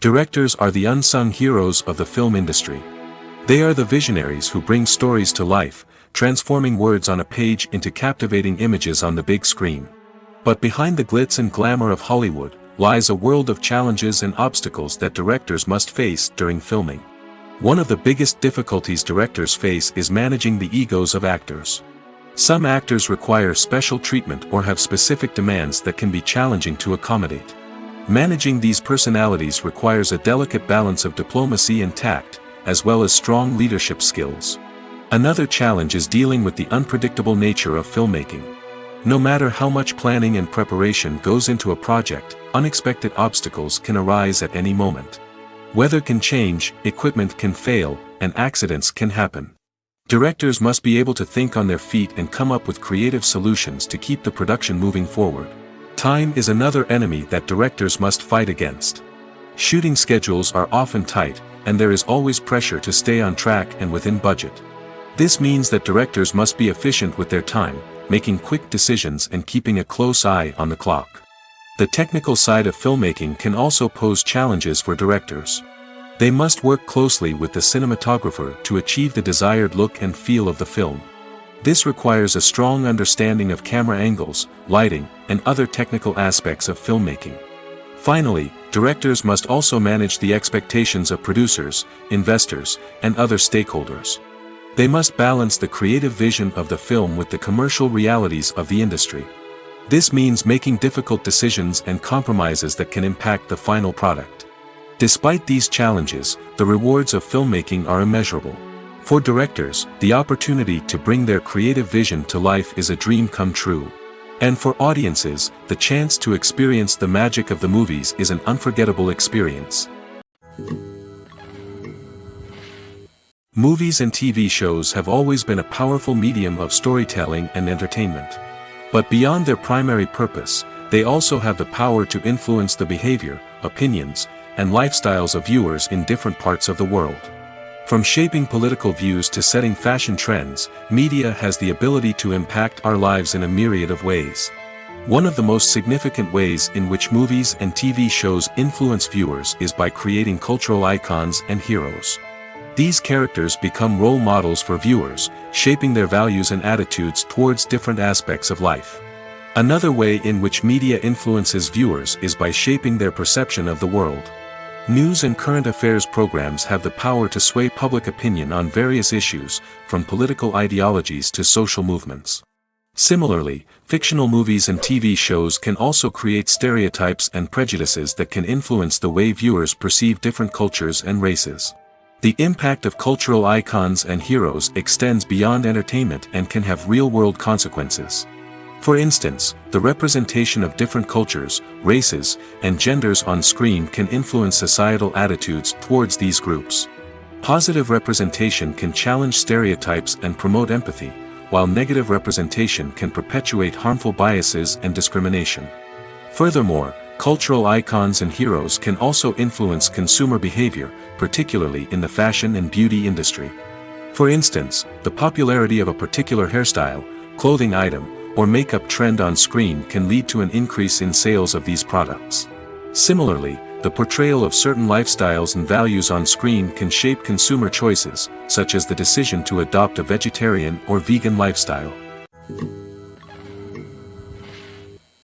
Directors are the unsung heroes of the film industry. They are the visionaries who bring stories to life, transforming words on a page into captivating images on the big screen. But behind the glitz and glamour of Hollywood, lies a world of challenges and obstacles that directors must face during filming. One of the biggest difficulties directors face is managing the egos of actors. Some actors require special treatment or have specific demands that can be challenging to accommodate. Managing these personalities requires a delicate balance of diplomacy and tact, as well as strong leadership skills. Another challenge is dealing with the unpredictable nature of filmmaking. No matter how much planning and preparation goes into a project, unexpected obstacles can arise at any moment. Weather can change, equipment can fail, and accidents can happen. Directors must be able to think on their feet and come up with creative solutions to keep the production moving forward. Time is another enemy that directors must fight against. Shooting schedules are often tight, and there is always pressure to stay on track and within budget. This means that directors must be efficient with their time, making quick decisions and keeping a close eye on the clock. The technical side of filmmaking can also pose challenges for directors. They must work closely with the cinematographer to achieve the desired look and feel of the film. This requires a strong understanding of camera angles, lighting, and other technical aspects of filmmaking. Finally, directors must also manage the expectations of producers, investors, and other stakeholders. They must balance the creative vision of the film with the commercial realities of the industry. This means making difficult decisions and compromises that can impact the final product. Despite these challenges, the rewards of filmmaking are immeasurable. For directors, the opportunity to bring their creative vision to life is a dream come true. And for audiences, the chance to experience the magic of the movies is an unforgettable experience. Movies and TV shows have always been a powerful medium of storytelling and entertainment. But beyond their primary purpose, they also have the power to influence the behavior, opinions, and lifestyles of viewers in different parts of the world. From shaping political views to setting fashion trends, media has the ability to impact our lives in a myriad of ways. One of the most significant ways in which movies and TV shows influence viewers is by creating cultural icons and heroes. These characters become role models for viewers, shaping their values and attitudes towards different aspects of life. Another way in which media influences viewers is by shaping their perception of the world. News and current affairs programs have the power to sway public opinion on various issues, from political ideologies to social movements. Similarly, fictional movies and TV shows can also create stereotypes and prejudices that can influence the way viewers perceive different cultures and races. The impact of cultural icons and heroes extends beyond entertainment and can have real-world consequences. For instance, the representation of different cultures, races, and genders on screen can influence societal attitudes towards these groups. Positive representation can challenge stereotypes and promote empathy, while negative representation can perpetuate harmful biases and discrimination. Furthermore, cultural icons and heroes can also influence consumer behavior, particularly in the fashion and beauty industry. For instance, the popularity of a particular hairstyle, clothing item, or makeup trend on screen can lead to an increase in sales of these products. Similarly, the portrayal of certain lifestyles and values on screen can shape consumer choices, such as the decision to adopt a vegetarian or vegan lifestyle.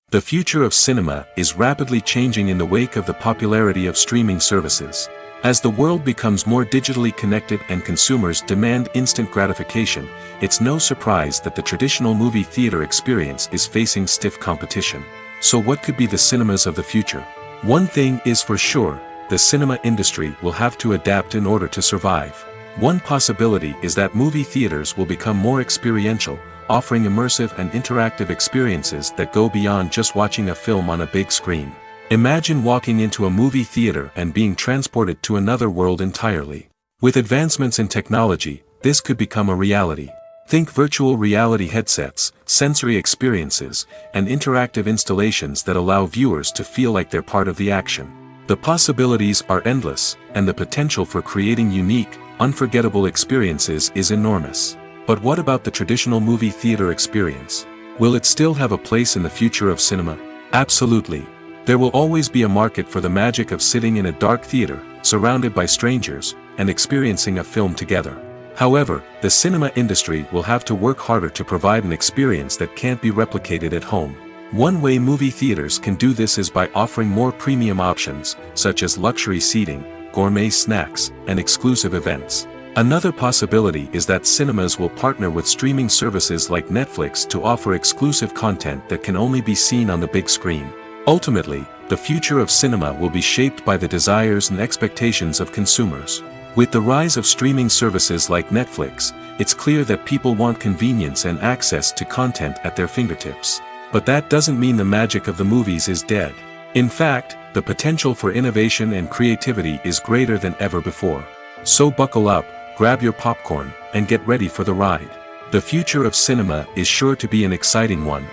The future of cinema is rapidly changing in the wake of the popularity of streaming services. As the world becomes more digitally connected and consumers demand instant gratification, it's no surprise that the traditional movie theater experience is facing stiff competition. So what could be the cinemas of the future? One thing is for sure, the cinema industry will have to adapt in order to survive. One possibility is that movie theaters will become more experiential, offering immersive and interactive experiences that go beyond just watching a film on a big screen. Imagine walking into a movie theater and being transported to another world entirely. With advancements in technology, this could become a reality. Think virtual reality headsets, sensory experiences, and interactive installations that allow viewers to feel like they're part of the action. The possibilities are endless, and the potential for creating unique, unforgettable experiences is enormous. But what about the traditional movie theater experience? Will it still have a place in the future of cinema? Absolutely. There will always be a market for the magic of sitting in a dark theater, surrounded by strangers, and experiencing a film together. However, the cinema industry will have to work harder to provide an experience that can't be replicated at home. One way movie theaters can do this is by offering more premium options, such as luxury seating, gourmet snacks, and exclusive events. Another possibility is that cinemas will partner with streaming services like Netflix to offer exclusive content that can only be seen on the big screen. Ultimately, the future of cinema will be shaped by the desires and expectations of consumers. With the rise of streaming services like Netflix, it's clear that people want convenience and access to content at their fingertips. But that doesn't mean the magic of the movies is dead. In fact, the potential for innovation and creativity is greater than ever before. So buckle up, grab your popcorn, and get ready for the ride. The future of cinema is sure to be an exciting one.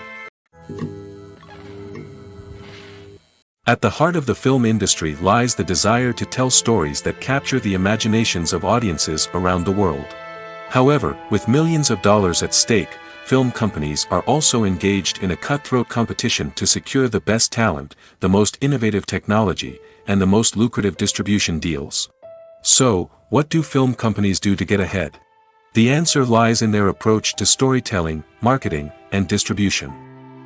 At the heart of the film industry lies the desire to tell stories that capture the imaginations of audiences around the world. However, with millions of dollars at stake, film companies are also engaged in a cutthroat competition to secure the best talent, the most innovative technology, and the most lucrative distribution deals. So, what do film companies do to get ahead? The answer lies in their approach to storytelling, marketing, and distribution.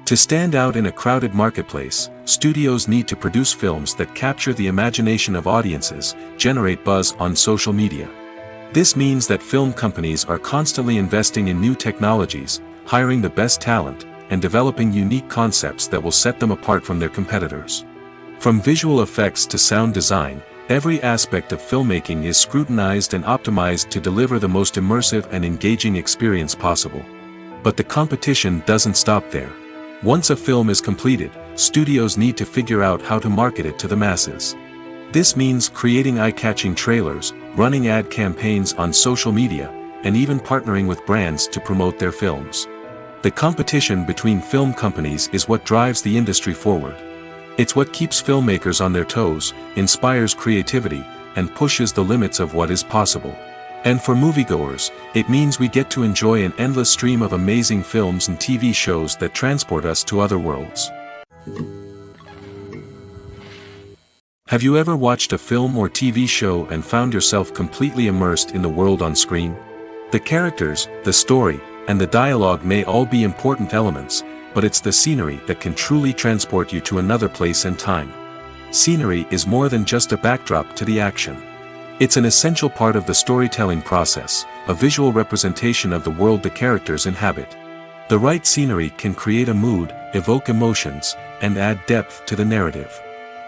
To stand out in a crowded marketplace, studios need to produce films that capture the imagination of audiences, generate buzz on social media. This means that film companies are constantly investing in new technologies, hiring the best talent, and developing unique concepts that will set them apart from their competitors. From visual effects to sound design, every aspect of filmmaking is scrutinized and optimized to deliver the most immersive and engaging experience possible. But the competition doesn't stop there. Once a film is completed, studios need to figure out how to market it to the masses. This means creating eye-catching trailers, running ad campaigns on social media, and even partnering with brands to promote their films. The competition between film companies is what drives the industry forward. It's what keeps filmmakers on their toes, inspires creativity, and pushes the limits of what is possible. And for moviegoers, it means we get to enjoy an endless stream of amazing films and TV shows that transport us to other worlds. Have you ever watched a film or TV show and found yourself completely immersed in the world on screen? The characters, the story, and the dialogue may all be important elements, but it's the scenery that can truly transport you to another place and time. Scenery is more than just a backdrop to the action. It's an essential part of the storytelling process, a visual representation of the world the characters inhabit. The right scenery can create a mood, evoke emotions, and add depth to the narrative.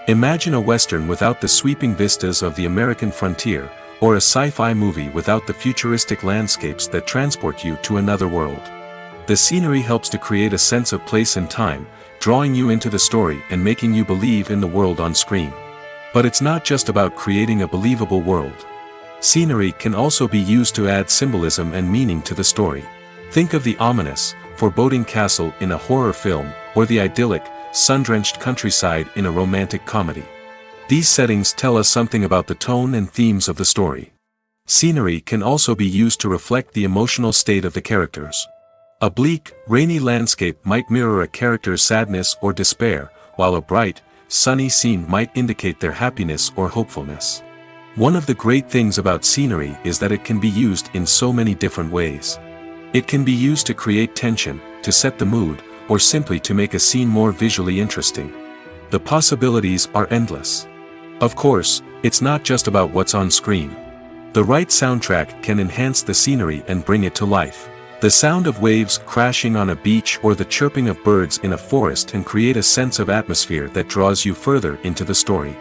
Imagine a Western without the sweeping vistas of the American frontier, or a sci-fi movie without the futuristic landscapes that transport you to another world. The scenery helps to create a sense of place and time, drawing you into the story and making you believe in the world on screen. But it's not just about creating a believable world. Scenery can also be used to add symbolism and meaning to the story. Think of the ominous, foreboding castle in a horror film, or the idyllic, sun-drenched countryside in a romantic comedy. These settings tell us something about the tone and themes of the story. Scenery can also be used to reflect the emotional state of the characters. A bleak, rainy landscape might mirror a character's sadness or despair, while a bright, sunny scene might indicate their happiness or hopefulness. One of the great things about scenery is that it can be used in so many different ways. It can be used to create tension, to set the mood, or simply to make a scene more visually interesting. The possibilities are endless. Of course, it's not just about what's on screen. The right soundtrack can enhance the scenery and bring it to life. The sound of waves crashing on a beach or the chirping of birds in a forest can create a sense of atmosphere that draws you further into the story.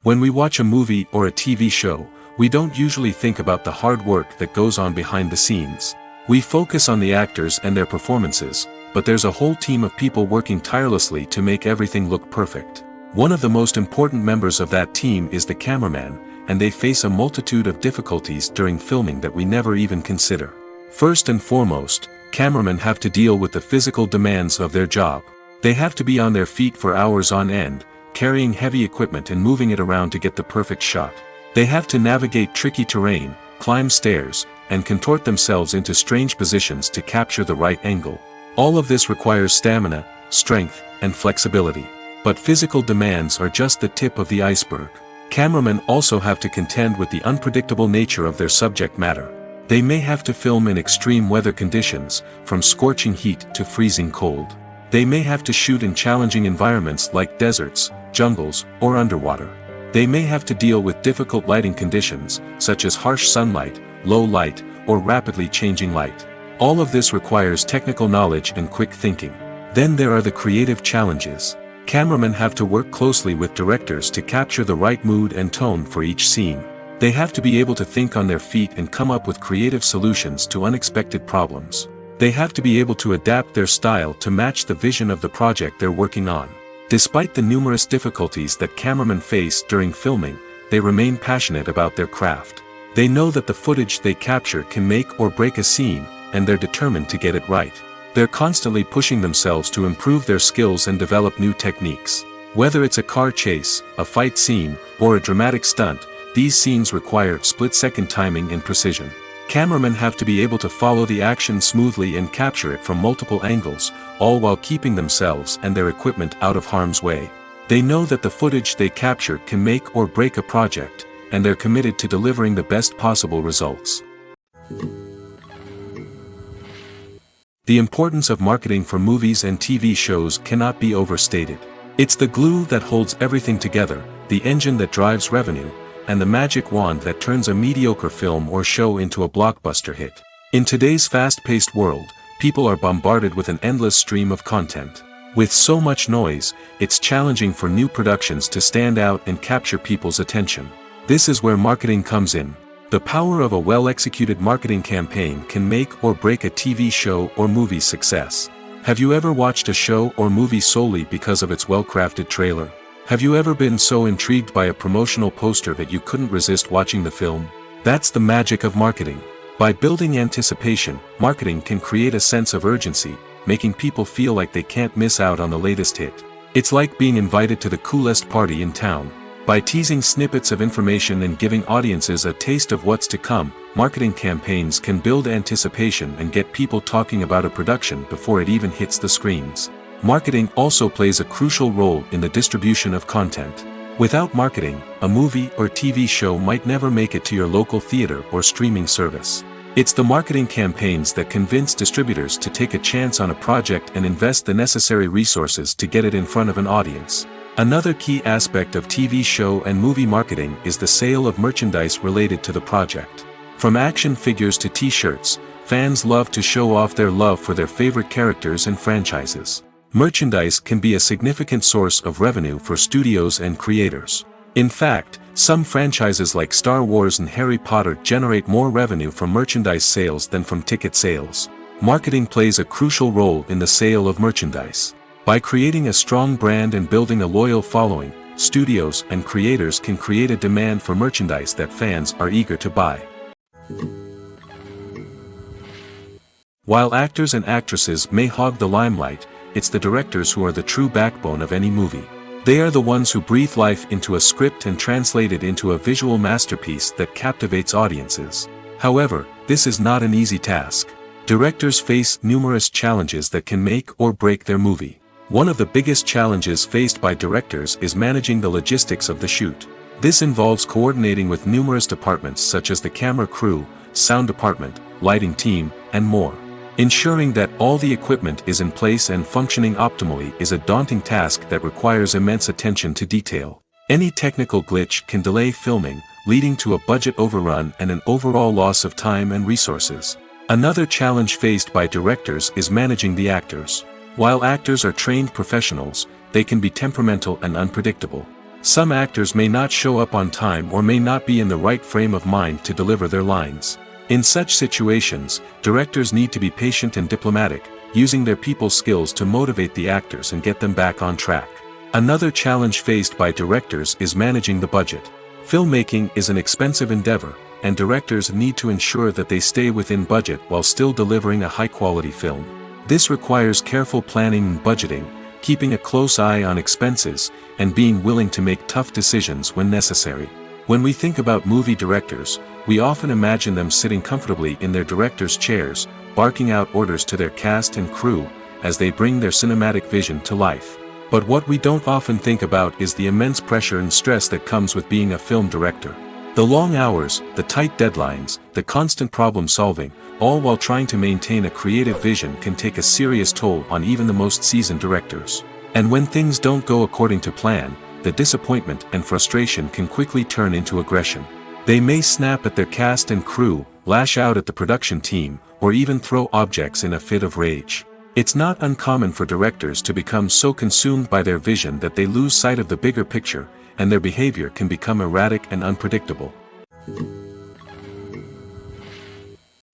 When we watch a movie or a TV show, we don't usually think about the hard work that goes on behind the scenes. We focus on the actors and their performances, but there's a whole team of people working tirelessly to make everything look perfect. One of the most important members of that team is the cameraman, and they face a multitude of difficulties during filming that we never even consider. First and foremost, cameramen have to deal with the physical demands of their job. They have to be on their feet for hours on end, carrying heavy equipment and moving it around to get the perfect shot. They have to navigate tricky terrain, climb stairs, and contort themselves into strange positions to capture the right angle. All of this requires stamina, strength, and flexibility. But physical demands are just the tip of the iceberg. Cameramen also have to contend with the unpredictable nature of their subject matter. They may have to film in extreme weather conditions, from scorching heat to freezing cold. They may have to shoot in challenging environments like deserts, jungles, or underwater. They may have to deal with difficult lighting conditions, such as harsh sunlight, low light, or rapidly changing light. All of this requires technical knowledge and quick thinking. Then there are the creative challenges. Cameramen have to work closely with directors to capture the right mood and tone for each scene. They have to be able to think on their feet and come up with creative solutions to unexpected problems. They have to be able to adapt their style to match the vision of the project they're working on. Despite the numerous difficulties that cameramen face during filming, they remain passionate about their craft. They know that the footage they capture can make or break a scene, and they're determined to get it right. They're constantly pushing themselves to improve their skills and develop new techniques. Whether it's a car chase, a fight scene, or a dramatic stunt, these scenes require split-second timing and precision. Cameramen have to be able to follow the action smoothly and capture it from multiple angles, all while keeping themselves and their equipment out of harm's way. They know that the footage they capture can make or break a project, and they're committed to delivering the best possible results. The importance of marketing for movies and TV shows cannot be overstated. It's the glue that holds everything together, the engine that drives revenue, and the magic wand that turns a mediocre film or show into a blockbuster hit. In today's fast-paced world, people are bombarded with an endless stream of content. With so much noise, it's challenging for new productions to stand out and capture people's attention. This is where marketing comes in. The power of a well-executed marketing campaign can make or break a TV show or movie's success. Have you ever watched a show or movie solely because of its well-crafted trailer? Have you ever been so intrigued by a promotional poster that you couldn't resist watching the film? That's the magic of marketing. By building anticipation, marketing can create a sense of urgency, making people feel like they can't miss out on the latest hit. It's like being invited to the coolest party in town. By teasing snippets of information and giving audiences a taste of what's to come, marketing campaigns can build anticipation and get people talking about a production before it even hits the screens. Marketing also plays a crucial role in the distribution of content. Without marketing, a movie or TV show might never make it to your local theater or streaming service. It's the marketing campaigns that convince distributors to take a chance on a project and invest the necessary resources to get it in front of an audience. Another key aspect of TV show and movie marketing is the sale of merchandise related to the project. From action figures to t-shirts, fans love to show off their love for their favorite characters and franchises. Merchandise can be a significant source of revenue for studios and creators. In fact, some franchises like Star Wars and Harry Potter generate more revenue from merchandise sales than from ticket sales. Marketing plays a crucial role in the sale of merchandise. By creating a strong brand and building a loyal following, studios and creators can create a demand for merchandise that fans are eager to buy. While actors and actresses may hog the limelight, it's the directors who are the true backbone of any movie. They are the ones who breathe life into a script and translate it into a visual masterpiece that captivates audiences. However, this is not an easy task. Directors face numerous challenges that can make or break their movie. One of the biggest challenges faced by directors is managing the logistics of the shoot. This involves coordinating with numerous departments such as the camera crew, sound department, lighting team, and more. Ensuring that all the equipment is in place and functioning optimally is a daunting task that requires immense attention to detail. Any technical glitch can delay filming, leading to a budget overrun and an overall loss of time and resources. Another challenge faced by directors is managing the actors. While actors are trained professionals, they can be temperamental and unpredictable. Some actors may not show up on time or may not be in the right frame of mind to deliver their lines. In such situations, directors need to be patient and diplomatic, using their people skills to motivate the actors and get them back on track. Another challenge faced by directors is managing the budget. Filmmaking is an expensive endeavor, and directors need to ensure that they stay within budget while still delivering a high-quality film. This requires careful planning and budgeting, keeping a close eye on expenses, and being willing to make tough decisions when necessary. When we think about movie directors, we often imagine them sitting comfortably in their director's chairs, barking out orders to their cast and crew, as they bring their cinematic vision to life. But what we don't often think about is the immense pressure and stress that comes with being a film director. The long hours, the tight deadlines, the constant problem solving, all while trying to maintain a creative vision can take a serious toll on even the most seasoned directors. And when things don't go according to plan, the disappointment and frustration can quickly turn into aggression. They may snap at their cast and crew, lash out at the production team, or even throw objects in a fit of rage. It's not uncommon for directors to become so consumed by their vision that they lose sight of the bigger picture, and their behavior can become erratic and unpredictable.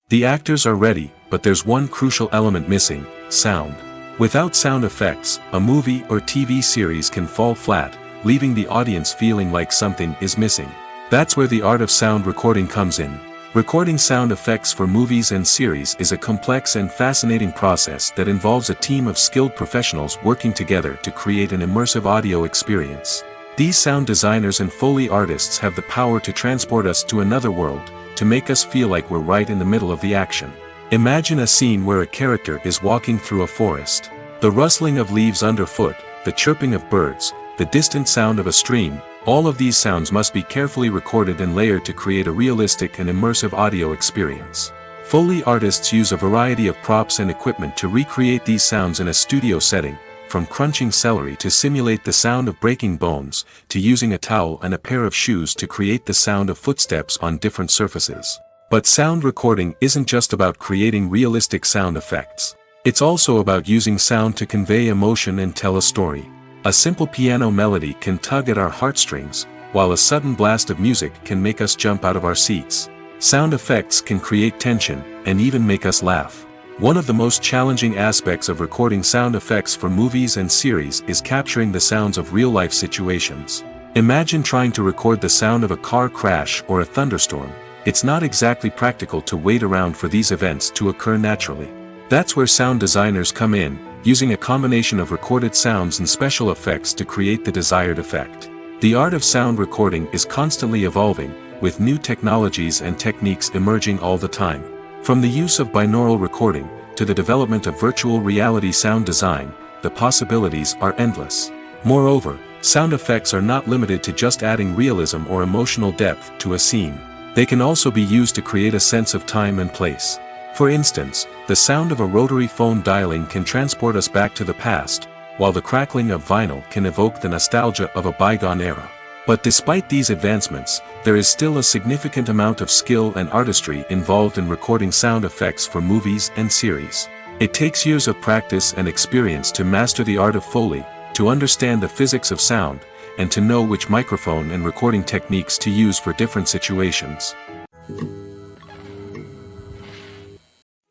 The actors are ready, but there's one crucial element missing: sound. Without sound effects, a movie or TV series can fall flat, leaving the audience feeling like something is missing. That's where the art of sound recording comes in. Recording sound effects for movies and series is a complex and fascinating process that involves a team of skilled professionals working together to create an immersive audio experience. These sound designers and Foley artists have the power to transport us to another world, to make us feel like we're right in the middle of the action. Imagine a scene where a character is walking through a forest. The rustling of leaves underfoot, the chirping of birds, the distant sound of a stream, all of these sounds must be carefully recorded and layered to create a realistic and immersive audio experience. Foley artists use a variety of props and equipment to recreate these sounds in a studio setting, from crunching celery to simulate the sound of breaking bones, to using a towel and a pair of shoes to create the sound of footsteps on different surfaces. But sound recording isn't just about creating realistic sound effects. It's also about using sound to convey emotion and tell a story. A simple piano melody can tug at our heartstrings, while a sudden blast of music can make us jump out of our seats. Sound effects can create tension, and even make us laugh. One of the most challenging aspects of recording sound effects for movies and series is capturing the sounds of real-life situations. Imagine trying to record the sound of a car crash or a thunderstorm. It's not exactly practical to wait around for these events to occur naturally. That's where sound designers come in, using a combination of recorded sounds and special effects to create the desired effect. The art of sound recording is constantly evolving, with new technologies and techniques emerging all the time. From the use of binaural recording, to the development of virtual reality sound design, the possibilities are endless. Moreover, sound effects are not limited to just adding realism or emotional depth to a scene. They can also be used to create a sense of time and place. For instance, the sound of a rotary phone dialing can transport us back to the past, while the crackling of vinyl can evoke the nostalgia of a bygone era. But despite these advancements, there is still a significant amount of skill and artistry involved in recording sound effects for movies and series. It takes years of practice and experience to master the art of Foley, to understand the physics of sound, and to know which microphone and recording techniques to use for different situations.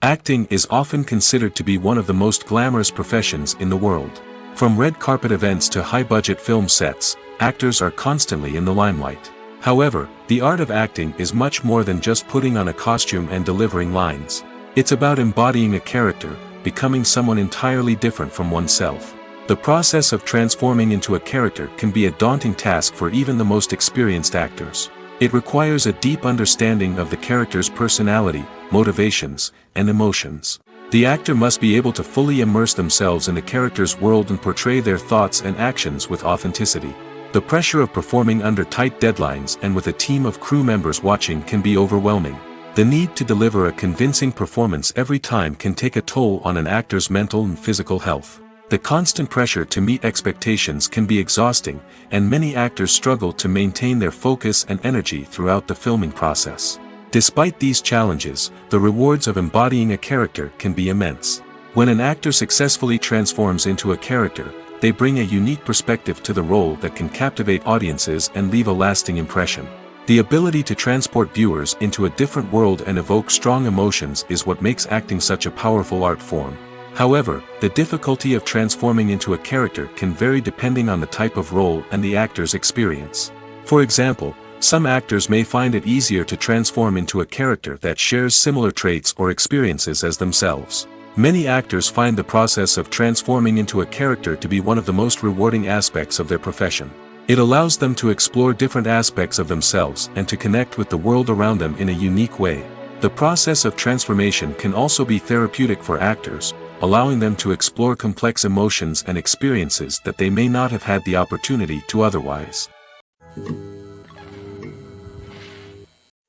Acting is often considered to be one of the most glamorous professions in the world. From red carpet events to high-budget film sets, actors are constantly in the limelight. However, the art of acting is much more than just putting on a costume and delivering lines. It's about embodying a character, becoming someone entirely different from oneself. The process of transforming into a character can be a daunting task for even the most experienced actors. It requires a deep understanding of the character's personality, motivations, and emotions. The actor must be able to fully immerse themselves in the character's world and portray their thoughts and actions with authenticity. The pressure of performing under tight deadlines and with a team of crew members watching can be overwhelming. The need to deliver a convincing performance every time can take a toll on an actor's mental and physical health. The constant pressure to meet expectations can be exhausting, and many actors struggle to maintain their focus and energy throughout the filming process. Despite these challenges, the rewards of embodying a character can be immense. When an actor successfully transforms into a character, they bring a unique perspective to the role that can captivate audiences and leave a lasting impression. The ability to transport viewers into a different world and evoke strong emotions is what makes acting such a powerful art form. However, the difficulty of transforming into a character can vary depending on the type of role and the actor's experience. For example, some actors may find it easier to transform into a character that shares similar traits or experiences as themselves. Many actors find the process of transforming into a character to be one of the most rewarding aspects of their profession. It allows them to explore different aspects of themselves and to connect with the world around them in a unique way. The process of transformation can also be therapeutic for actors, allowing them to explore complex emotions and experiences that they may not have had the opportunity to otherwise.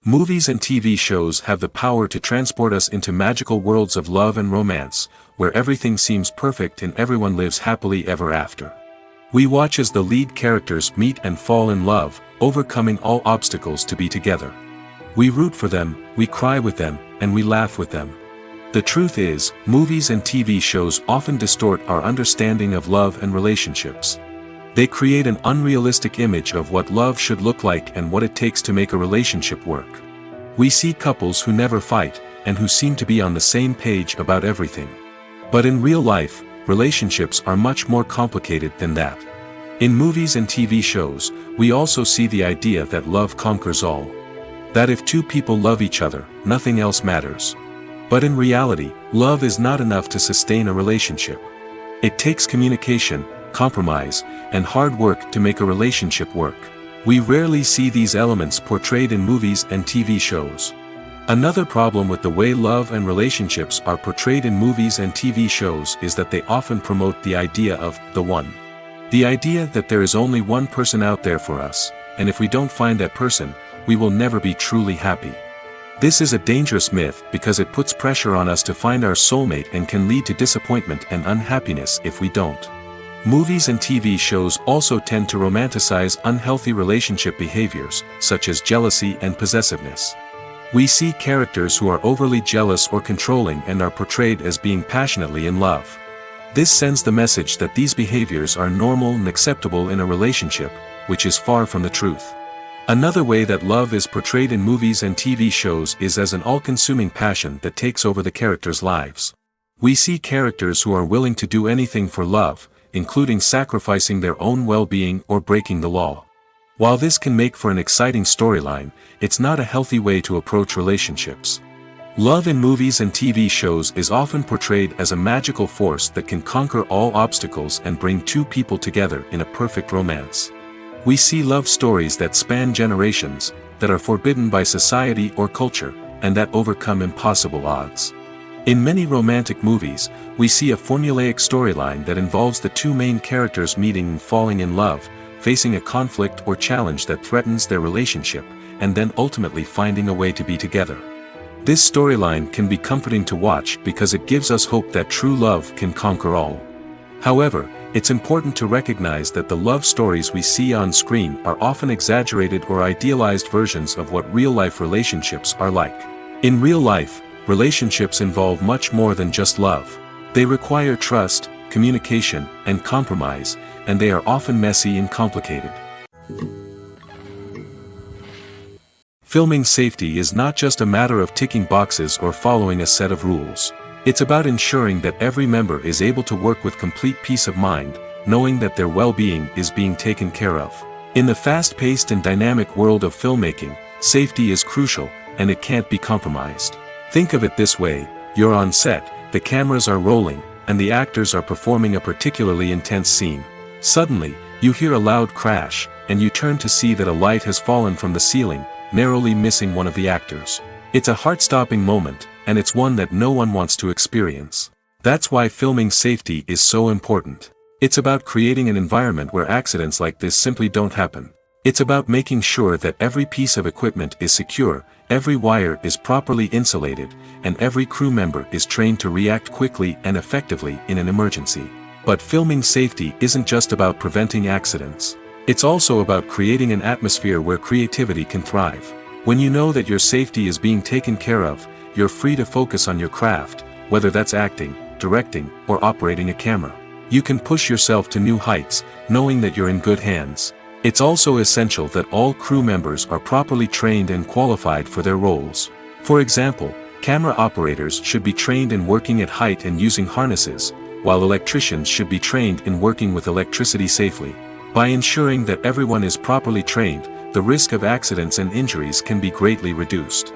Movies and TV shows have the power to transport us into magical worlds of love and romance, where everything seems perfect and everyone lives happily ever after. We watch as the lead characters meet and fall in love, overcoming all obstacles to be together. We root for them, we cry with them, and we laugh with them. The truth is, movies and TV shows often distort our understanding of love and relationships. They create an unrealistic image of what love should look like and what it takes to make a relationship work. We see couples who never fight, and who seem to be on the same page about everything. But in real life, relationships are much more complicated than that. In movies and TV shows, we also see the idea that love conquers all. That if two people love each other, nothing else matters. But in reality, love is not enough to sustain a relationship. It takes communication, compromise, and hard work to make a relationship work. We rarely see these elements portrayed in movies and TV shows. Another problem with the way love and relationships are portrayed in movies and TV shows is that they often promote the idea of the one. The idea that there is only one person out there for us, and if we don't find that person, we will never be truly happy. This is a dangerous myth because it puts pressure on us to find our soulmate and can lead to disappointment and unhappiness if we don't. Movies and TV shows also tend to romanticize unhealthy relationship behaviors, such as jealousy and possessiveness. We see characters who are overly jealous or controlling and are portrayed as being passionately in love. This sends the message that these behaviors are normal and acceptable in a relationship, which is far from the truth. Another way that love is portrayed in movies and TV shows is as an all-consuming passion that takes over the characters' lives. We see characters who are willing to do anything for love, including sacrificing their own well-being or breaking the law. While this can make for an exciting storyline, it's not a healthy way to approach relationships. Love in movies and TV shows is often portrayed as a magical force that can conquer all obstacles and bring two people together in a perfect romance. We see love stories that span generations, that are forbidden by society or culture, and that overcome impossible odds. In many romantic movies, we see a formulaic storyline that involves the two main characters meeting and falling in love, facing a conflict or challenge that threatens their relationship, and then ultimately finding a way to be together. This storyline can be comforting to watch because it gives us hope that true love can conquer all. However, it's important to recognize that the love stories we see on screen are often exaggerated or idealized versions of what real-life relationships are like. In real life, relationships involve much more than just love. They require trust, communication, and compromise, and they are often messy and complicated. Filming safety is not just a matter of ticking boxes or following a set of rules. It's about ensuring that every member is able to work with complete peace of mind, knowing that their well-being is being taken care of. In the fast-paced and dynamic world of filmmaking, safety is crucial, and it can't be compromised. Think of it this way: you're on set, the cameras are rolling, and the actors are performing a particularly intense scene. Suddenly, you hear a loud crash, and you turn to see that a light has fallen from the ceiling, narrowly missing one of the actors. It's a heart-stopping moment, and it's one that no one wants to experience. That's why filming safety is so important. It's about creating an environment where accidents like this simply don't happen. It's about making sure that every piece of equipment is secure, every wire is properly insulated, and every crew member is trained to react quickly and effectively in an emergency. But filming safety isn't just about preventing accidents. It's also about creating an atmosphere where creativity can thrive. When you know that your safety is being taken care of, you're free to focus on your craft, whether that's acting, directing, or operating a camera. You can push yourself to new heights, knowing that you're in good hands. It's also essential that all crew members are properly trained and qualified for their roles. For example, camera operators should be trained in working at height and using harnesses, while electricians should be trained in working with electricity safely. By ensuring that everyone is properly trained, the risk of accidents and injuries can be greatly reduced.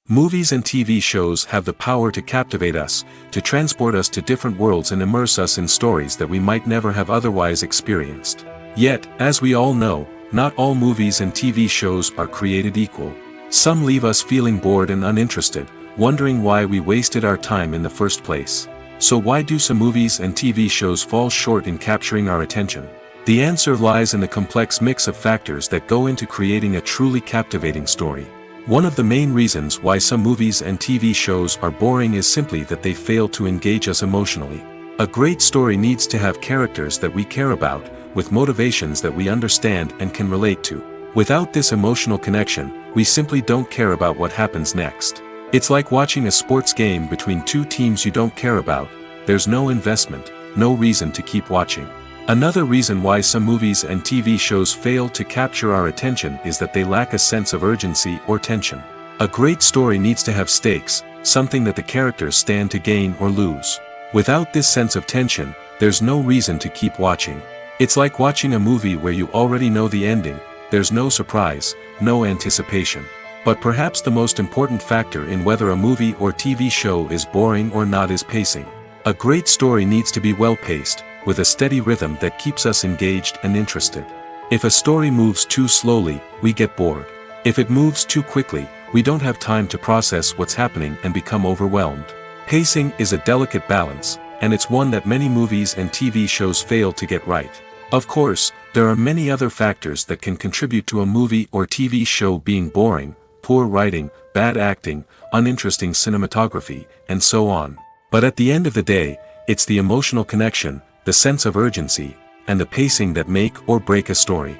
Movies and TV shows have the power to captivate us, to transport us to different worlds and immerse us in stories that we might never have otherwise experienced. Yet, as we all know, not all movies and TV shows are created equal. Some leave us feeling bored and uninterested, wondering why we wasted our time in the first place. So why do some movies and TV shows fall short in capturing our attention? The answer lies in the complex mix of factors that go into creating a truly captivating story. One of the main reasons why some movies and TV shows are boring is simply that they fail to engage us emotionally. A great story needs to have characters that we care about, with motivations that we understand and can relate to. Without this emotional connection, we simply don't care about what happens next. It's like watching a sports game between two teams you don't care about. There's no investment, no reason to keep watching. Another reason why some movies and TV shows fail to capture our attention is that they lack a sense of urgency or tension. A great story needs to have stakes, something that the characters stand to gain or lose. Without this sense of tension, there's no reason to keep watching. It's like watching a movie where you already know the ending. There's no surprise, no anticipation. But perhaps the most important factor in whether a movie or TV show is boring or not is pacing. A great story needs to be well-paced, with a steady rhythm that keeps us engaged and interested. If a story moves too slowly, we get bored. If it moves too quickly, we don't have time to process what's happening and become overwhelmed. Pacing is a delicate balance, and it's one that many movies and TV shows fail to get right. Of course, there are many other factors that can contribute to a movie or TV show being boring: poor writing, bad acting, uninteresting cinematography, and so on. But at the end of the day, it's the emotional connection, the sense of urgency, and the pacing that make or break a story.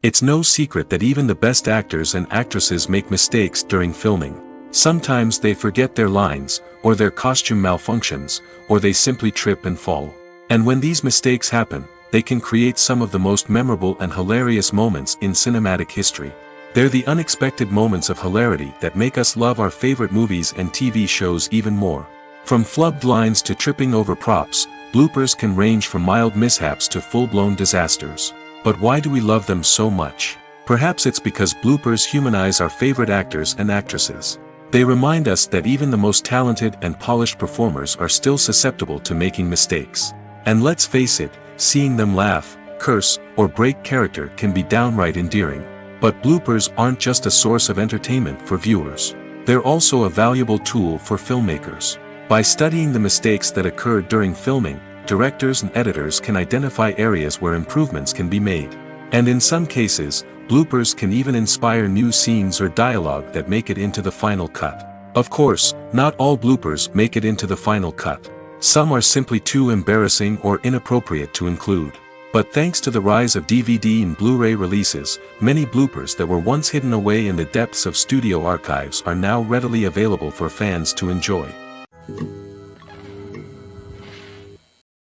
It's no secret that even the best actors and actresses make mistakes during filming. Sometimes they forget their lines, or their costume malfunctions, or they simply trip and fall. And when these mistakes happen, they can create some of the most memorable and hilarious moments in cinematic history. They're the unexpected moments of hilarity that make us love our favorite movies and TV shows even more. From flubbed lines to tripping over props, bloopers can range from mild mishaps to full-blown disasters. But why do we love them so much? Perhaps it's because bloopers humanize our favorite actors and actresses. They remind us that even the most talented and polished performers are still susceptible to making mistakes. And let's face it, seeing them laugh, curse, or break character can be downright endearing. But bloopers aren't just a source of entertainment for viewers. They're also a valuable tool for filmmakers. By studying the mistakes that occurred during filming, directors and editors can identify areas where improvements can be made. And in some cases, bloopers can even inspire new scenes or dialogue that make it into the final cut. Of course, not all bloopers make it into the final cut. Some are simply too embarrassing or inappropriate to include. But thanks to the rise of DVD and Blu-ray releases, many bloopers that were once hidden away in the depths of studio archives are now readily available for fans to enjoy.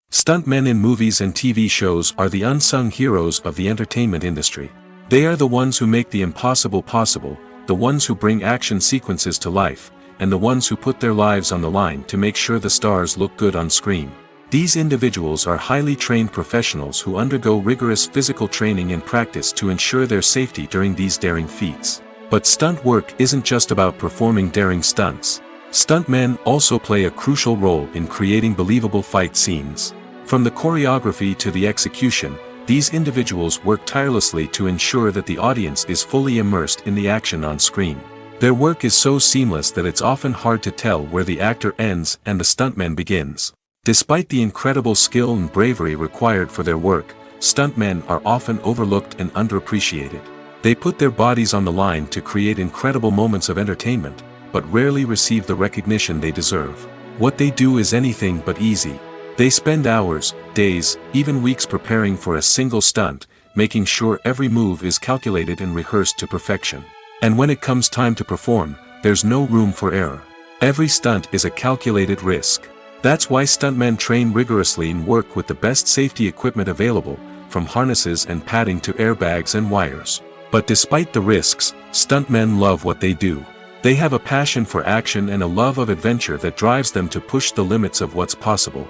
Stuntmen in movies and TV shows are the unsung heroes of the entertainment industry. They are the ones who make the impossible possible, the ones who bring action sequences to life, and the ones who put their lives on the line to make sure the stars look good on screen. These individuals are highly trained professionals who undergo rigorous physical training and practice to ensure their safety during these daring feats. But stunt work isn't just about performing daring stunts. Stuntmen also play a crucial role in creating believable fight scenes. From the choreography to the execution, these individuals work tirelessly to ensure that the audience is fully immersed in the action on screen. Their work is so seamless that it's often hard to tell where the actor ends and the stuntman begins. Despite the incredible skill and bravery required for their work, stuntmen are often overlooked and underappreciated. They put their bodies on the line to create incredible moments of entertainment, but rarely receive the recognition they deserve. What they do is anything but easy. They spend hours, days, even weeks preparing for a single stunt, making sure every move is calculated and rehearsed to perfection. And when it comes time to perform, there's no room for error. Every stunt is a calculated risk. That's why stuntmen train rigorously and work with the best safety equipment available, from harnesses and padding to airbags and wires. But despite the risks, stuntmen love what they do. They have a passion for action and a love of adventure that drives them to push the limits of what's possible.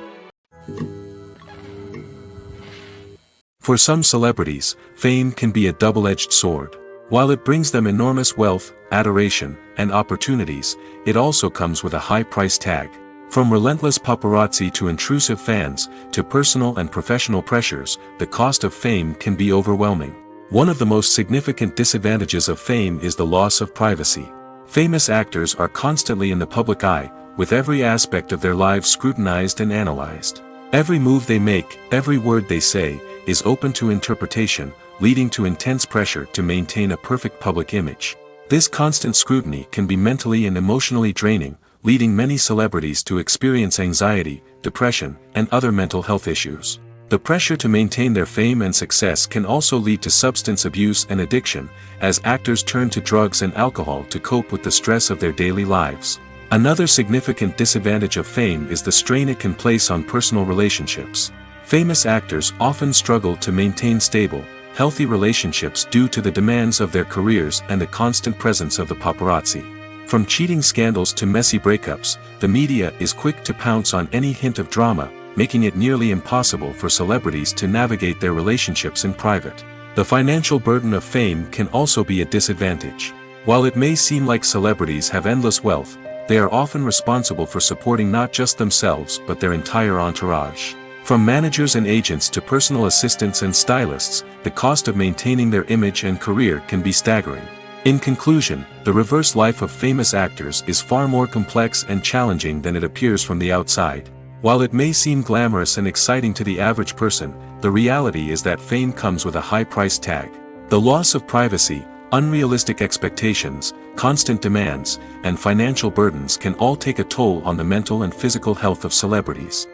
For some celebrities, fame can be a double-edged sword. While it brings them enormous wealth, adoration, and opportunities, it also comes with a high price tag. From relentless paparazzi to intrusive fans, to personal and professional pressures, the cost of fame can be overwhelming. One of the most significant disadvantages of fame is the loss of privacy. Famous actors are constantly in the public eye, with every aspect of their lives scrutinized and analyzed. Every move they make, every word they say, is open to interpretation, leading to intense pressure to maintain a perfect public image. This constant scrutiny can be mentally and emotionally draining, leading many celebrities to experience anxiety, depression, and other mental health issues. The pressure to maintain their fame and success can also lead to substance abuse and addiction, as actors turn to drugs and alcohol to cope with the stress of their daily lives. Another significant disadvantage of fame is the strain it can place on personal relationships. Famous actors often struggle to maintain stable, healthy relationships due to the demands of their careers and the constant presence of the paparazzi. From cheating scandals to messy breakups, the media is quick to pounce on any hint of drama, making it nearly impossible for celebrities to navigate their relationships in private. The financial burden of fame can also be a disadvantage. While it may seem like celebrities have endless wealth, they are often responsible for supporting not just themselves but their entire entourage. From managers and agents to personal assistants and stylists, the cost of maintaining their image and career can be staggering. In conclusion, the reverse life of famous actors is far more complex and challenging than it appears from the outside. While it may seem glamorous and exciting to the average person, the reality is that fame comes with a high price tag. The loss of privacy, unrealistic expectations, constant demands, and financial burdens can all take a toll on the mental and physical health of celebrities.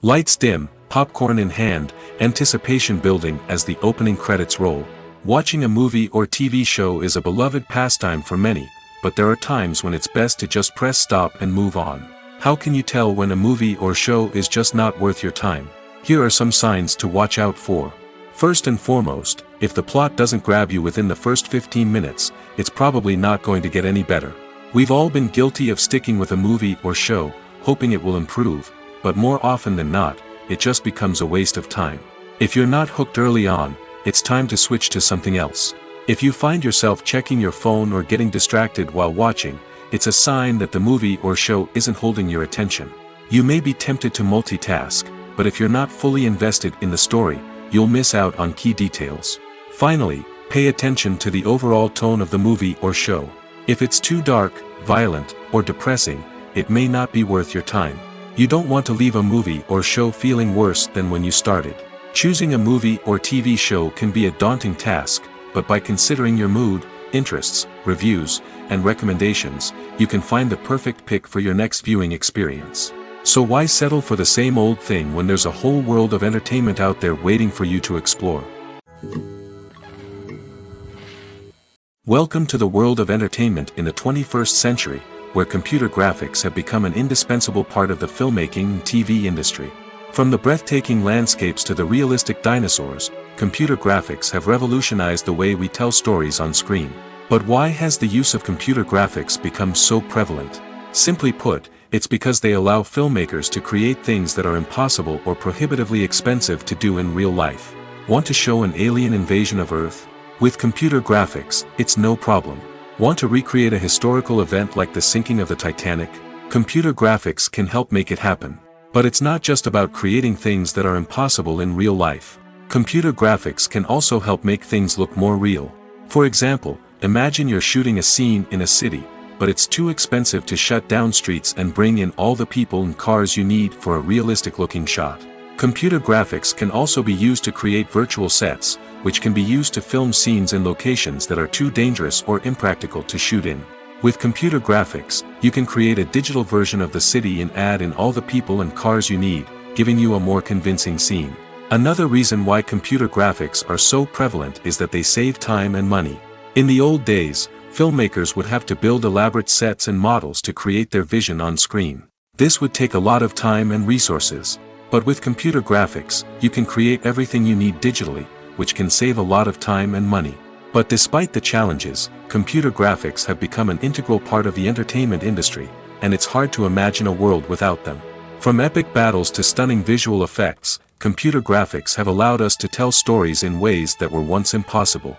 Lights dim, popcorn in hand, anticipation building as the opening credits roll. Watching a movie or TV show is a beloved pastime for many, but there are times when it's best to just press stop and move on. How can you tell when a movie or show is just not worth your time? Here are some signs to watch out for. First and foremost, if the plot doesn't grab you within the first 15 minutes, it's probably not going to get any better. We've all been guilty of sticking with a movie or show, hoping it will improve, but more often than not, it just becomes a waste of time. If you're not hooked early on, it's time to switch to something else. If you find yourself checking your phone or getting distracted while watching, it's a sign that the movie or show isn't holding your attention. You may be tempted to multitask, but if you're not fully invested in the story, you'll miss out on key details. Finally, pay attention to the overall tone of the movie or show. If it's too dark, violent, or depressing, it may not be worth your time. You don't want to leave a movie or show feeling worse than when you started. Choosing a movie or TV show can be a daunting task, but by considering your mood, interests, reviews, and recommendations, you can find the perfect pick for your next viewing experience. So why settle for the same old thing when there's a whole world of entertainment out there waiting for you to explore? Welcome to the world of entertainment in the 21st century, where computer graphics have become an indispensable part of the filmmaking and TV industry. From the breathtaking landscapes to the realistic dinosaurs, computer graphics have revolutionized the way we tell stories on screen. But why has the use of computer graphics become so prevalent? Simply put, it's because they allow filmmakers to create things that are impossible or prohibitively expensive to do in real life. Want to show an alien invasion of Earth? With computer graphics, it's no problem. Want to recreate a historical event like the sinking of the Titanic? Computer graphics can help make it happen. But it's not just about creating things that are impossible in real life. Computer graphics can also help make things look more real. For example, imagine you're shooting a scene in a city, but it's too expensive to shut down streets and bring in all the people and cars you need for a realistic-looking shot. Computer graphics can also be used to create virtual sets, which can be used to film scenes in locations that are too dangerous or impractical to shoot in. With computer graphics, you can create a digital version of the city and add in all the people and cars you need, giving you a more convincing scene. Another reason why computer graphics are so prevalent is that they save time and money. In the old days, filmmakers would have to build elaborate sets and models to create their vision on screen. This would take a lot of time and resources. But with computer graphics, you can create everything you need digitally, which can save a lot of time and money. But despite the challenges, computer graphics have become an integral part of the entertainment industry, and it's hard to imagine a world without them. From epic battles to stunning visual effects, computer graphics have allowed us to tell stories in ways that were once impossible.